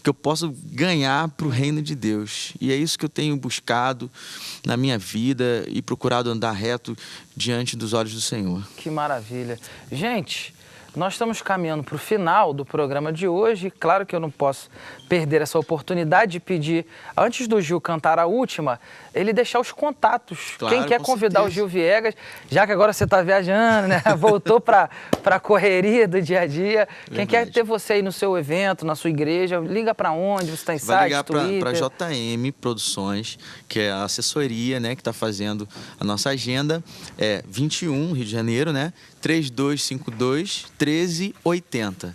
que eu posso ganhar para o reino de Deus. E é isso que eu tenho buscado na minha vida e procurado andar reto diante dos olhos do Senhor. Que maravilha. Gente, nós estamos caminhando para o final do programa de hoje. Claro que eu não posso perder essa oportunidade de pedir, antes do Gil cantar a última, ele deixar os contatos. Claro, quem quer com convidar certeza. o Gil Viegas, já que agora você está viajando, né? Voltou para a correria do dia a dia. Quem quer ter você aí no seu evento, na sua igreja, liga para onde? Você está em Vai site, ligar para Twitter? JM Produções, que é a assessoria, né, que está fazendo a nossa agenda. É 21, Rio de Janeiro, né? 3252-1380.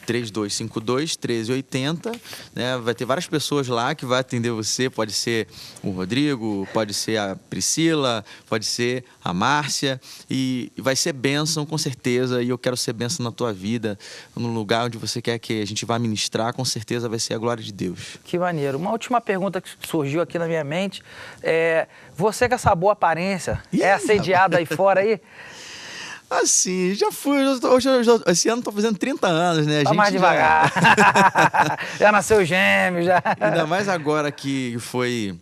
3252-1380, né? Vai ter várias pessoas lá que vai atender você. Pode ser o Rodrigo, pode ser a Priscila, pode ser a Márcia. E vai ser bênção, com certeza. E eu quero ser bênção na tua vida, no lugar onde você quer que a gente vá ministrar. Com certeza vai ser a glória de Deus. Que maneiro. Uma última pergunta que surgiu aqui na minha mente. Você com essa boa aparência, é assediado aí fora aí? Assim, já fui. Esse ano tô fazendo 30 anos, né? Tá mais devagar. Já nasceu gêmeo, já. Ainda mais agora que foi...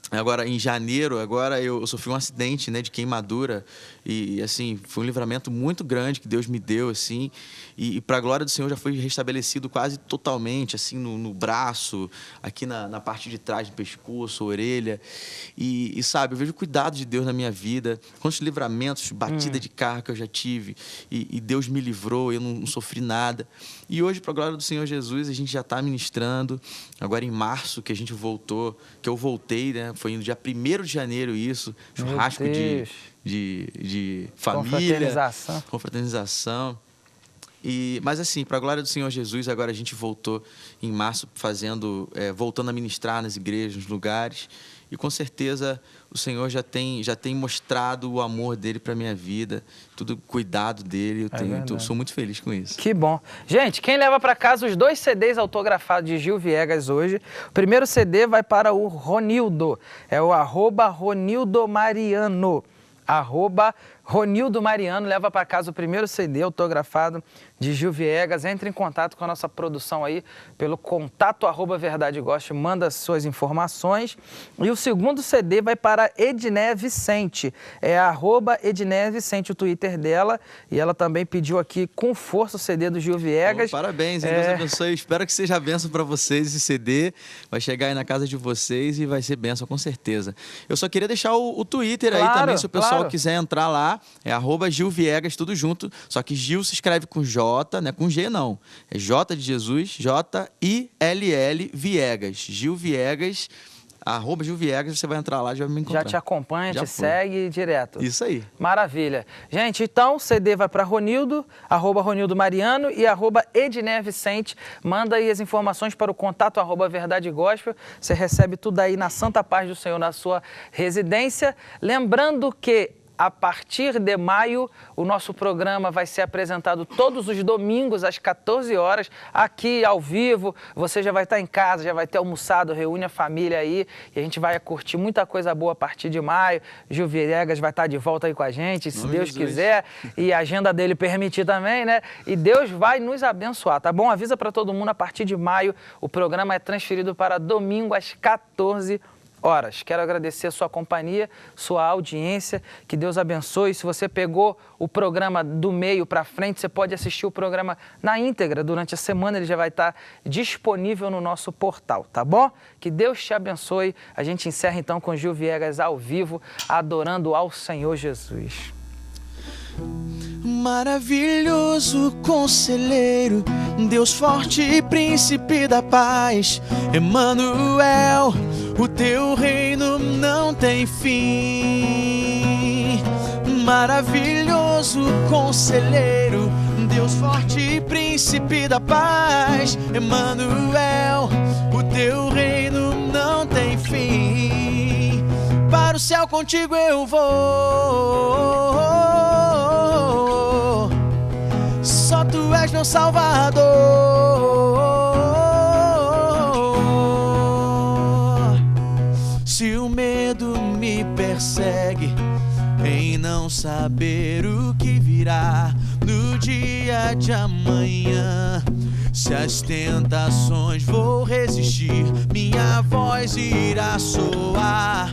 Agora, em janeiro, eu sofri um acidente, né, de queimadura. E, assim, foi um livramento muito grande que Deus me deu, assim. E para a glória do Senhor, já foi restabelecido quase totalmente, assim, no braço, aqui na parte de trás do pescoço, orelha. E, sabe, eu vejo o cuidado de Deus na minha vida. Quantos livramentos, batida de carro que eu já tive. E Deus me livrou, eu não sofri nada. E hoje, para a glória do Senhor Jesus, a gente já está ministrando. Agora, em março, que a gente voltou, que eu voltei, né? Foi no dia 1º de janeiro isso, churrasco de família, confraternização. Mas assim, para a glória do Senhor Jesus, agora a gente voltou em março voltando a ministrar nas igrejas, nos lugares. E com certeza o Senhor já tem mostrado o amor dele para minha vida, tudo o cuidado dele. Sou muito feliz com isso. Que bom. Gente, quem leva para casa os 2 CDs autografados de Gil Viegas hoje, o primeiro CD vai para o Ronildo, é o @RonildoMariano. Ronildo Mariano leva para casa o primeiro CD autografado de Gil Viegas. Entre em contato com a nossa produção aí pelo contato @verdadegospel, manda suas informações. E o segundo CD vai para Edné Vicente, é @Edné Vicente o Twitter dela, e ela também pediu aqui com força o CD do Gil Viegas. Parabéns, Deus abençoe. Espero que seja bênção para vocês esse CD. Vai chegar aí na casa de vocês e vai ser bênção com certeza. Eu só queria deixar o Twitter aí também, se o pessoal quiser entrar lá. É @Gil Viegas, tudo junto. Só que Gil se escreve com J, né? Com G não. É J de Jesus, J-I-L-L Viegas. Gil Viegas, @Gil Viegas, você vai entrar lá e já vai me encontrar. Já te acompanha, te segue direto. Isso aí. Maravilha. Gente, então o CD vai para Ronildo, @Ronildo Mariano e @Edné Vicente. Manda aí as informações para o contato @verdadegospel. Você recebe tudo aí na santa paz do Senhor, na sua residência. Lembrando que a partir de maio, o nosso programa vai ser apresentado todos os domingos às 14 horas, aqui ao vivo. Você já vai estar em casa, já vai ter almoçado, reúne a família aí e a gente vai curtir muita coisa boa a partir de maio. Gil Viegas vai estar de volta aí com a gente, se Deus quiser, e a agenda dele permitir também, né? E Deus vai nos abençoar, tá bom? Avisa para todo mundo, a partir de maio, o programa é transferido para domingo às 14 horas. Quero agradecer a sua companhia, sua audiência, que Deus abençoe. Se você pegou o programa do meio para frente, você pode assistir o programa na íntegra durante a semana, ele já vai estar disponível no nosso portal, tá bom? Que Deus te abençoe. A gente encerra então com Gil Viegas ao vivo, adorando ao Senhor Jesus. Maravilhoso conselheiro, Deus forte e príncipe da paz, Emanuel, o teu reino não tem fim. Maravilhoso conselheiro, Deus forte e príncipe da paz, Emanuel, o teu reino não tem fim. Para o céu contigo eu vou, só tu és meu Salvador. Se o medo me persegue em não saber o que virá no dia de amanhã, se as tentações vou resistir, minha voz irá soar,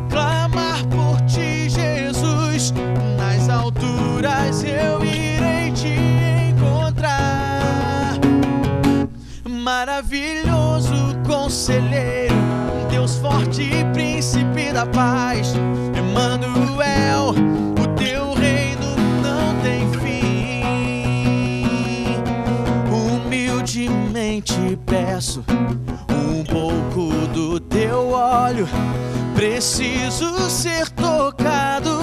clamar por ti, Jesus, nas alturas eu irei te encontrar. Maravilhoso conselheiro, Deus forte e príncipe da paz, Emanuel, o teu reino não tem fim. Humildemente peço um pouco do teu óleo, preciso ser tocado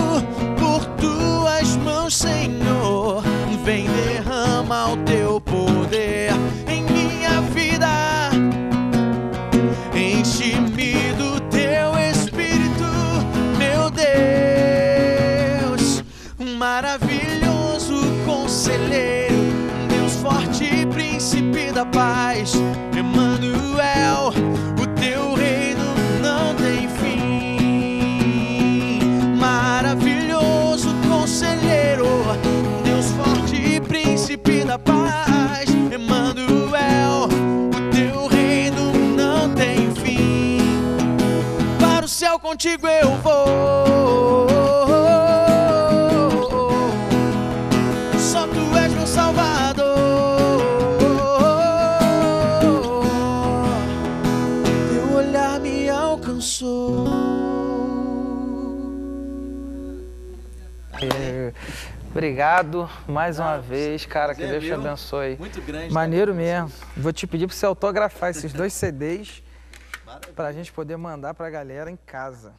por tuas mãos, Senhor. Vem, derrama o teu poder em minha vida, enche-me do teu Espírito, meu Deus. Maravilhoso conselheiro, Deus forte e príncipe da paz, Emanuel, o teu reino não tem fim. Maravilhoso conselheiro, Deus forte e príncipe da paz, Emanuel, o teu reino não tem fim. Para o céu contigo eu vou, só tu és meu Salvador. Teu olhar me alcançou. Obrigado mais uma vez, cara, que Deus te abençoe. Muito grande. Maneiro mesmo. Vou te pedir para você autografar esses 2 CDs pra gente poder mandar pra galera em casa.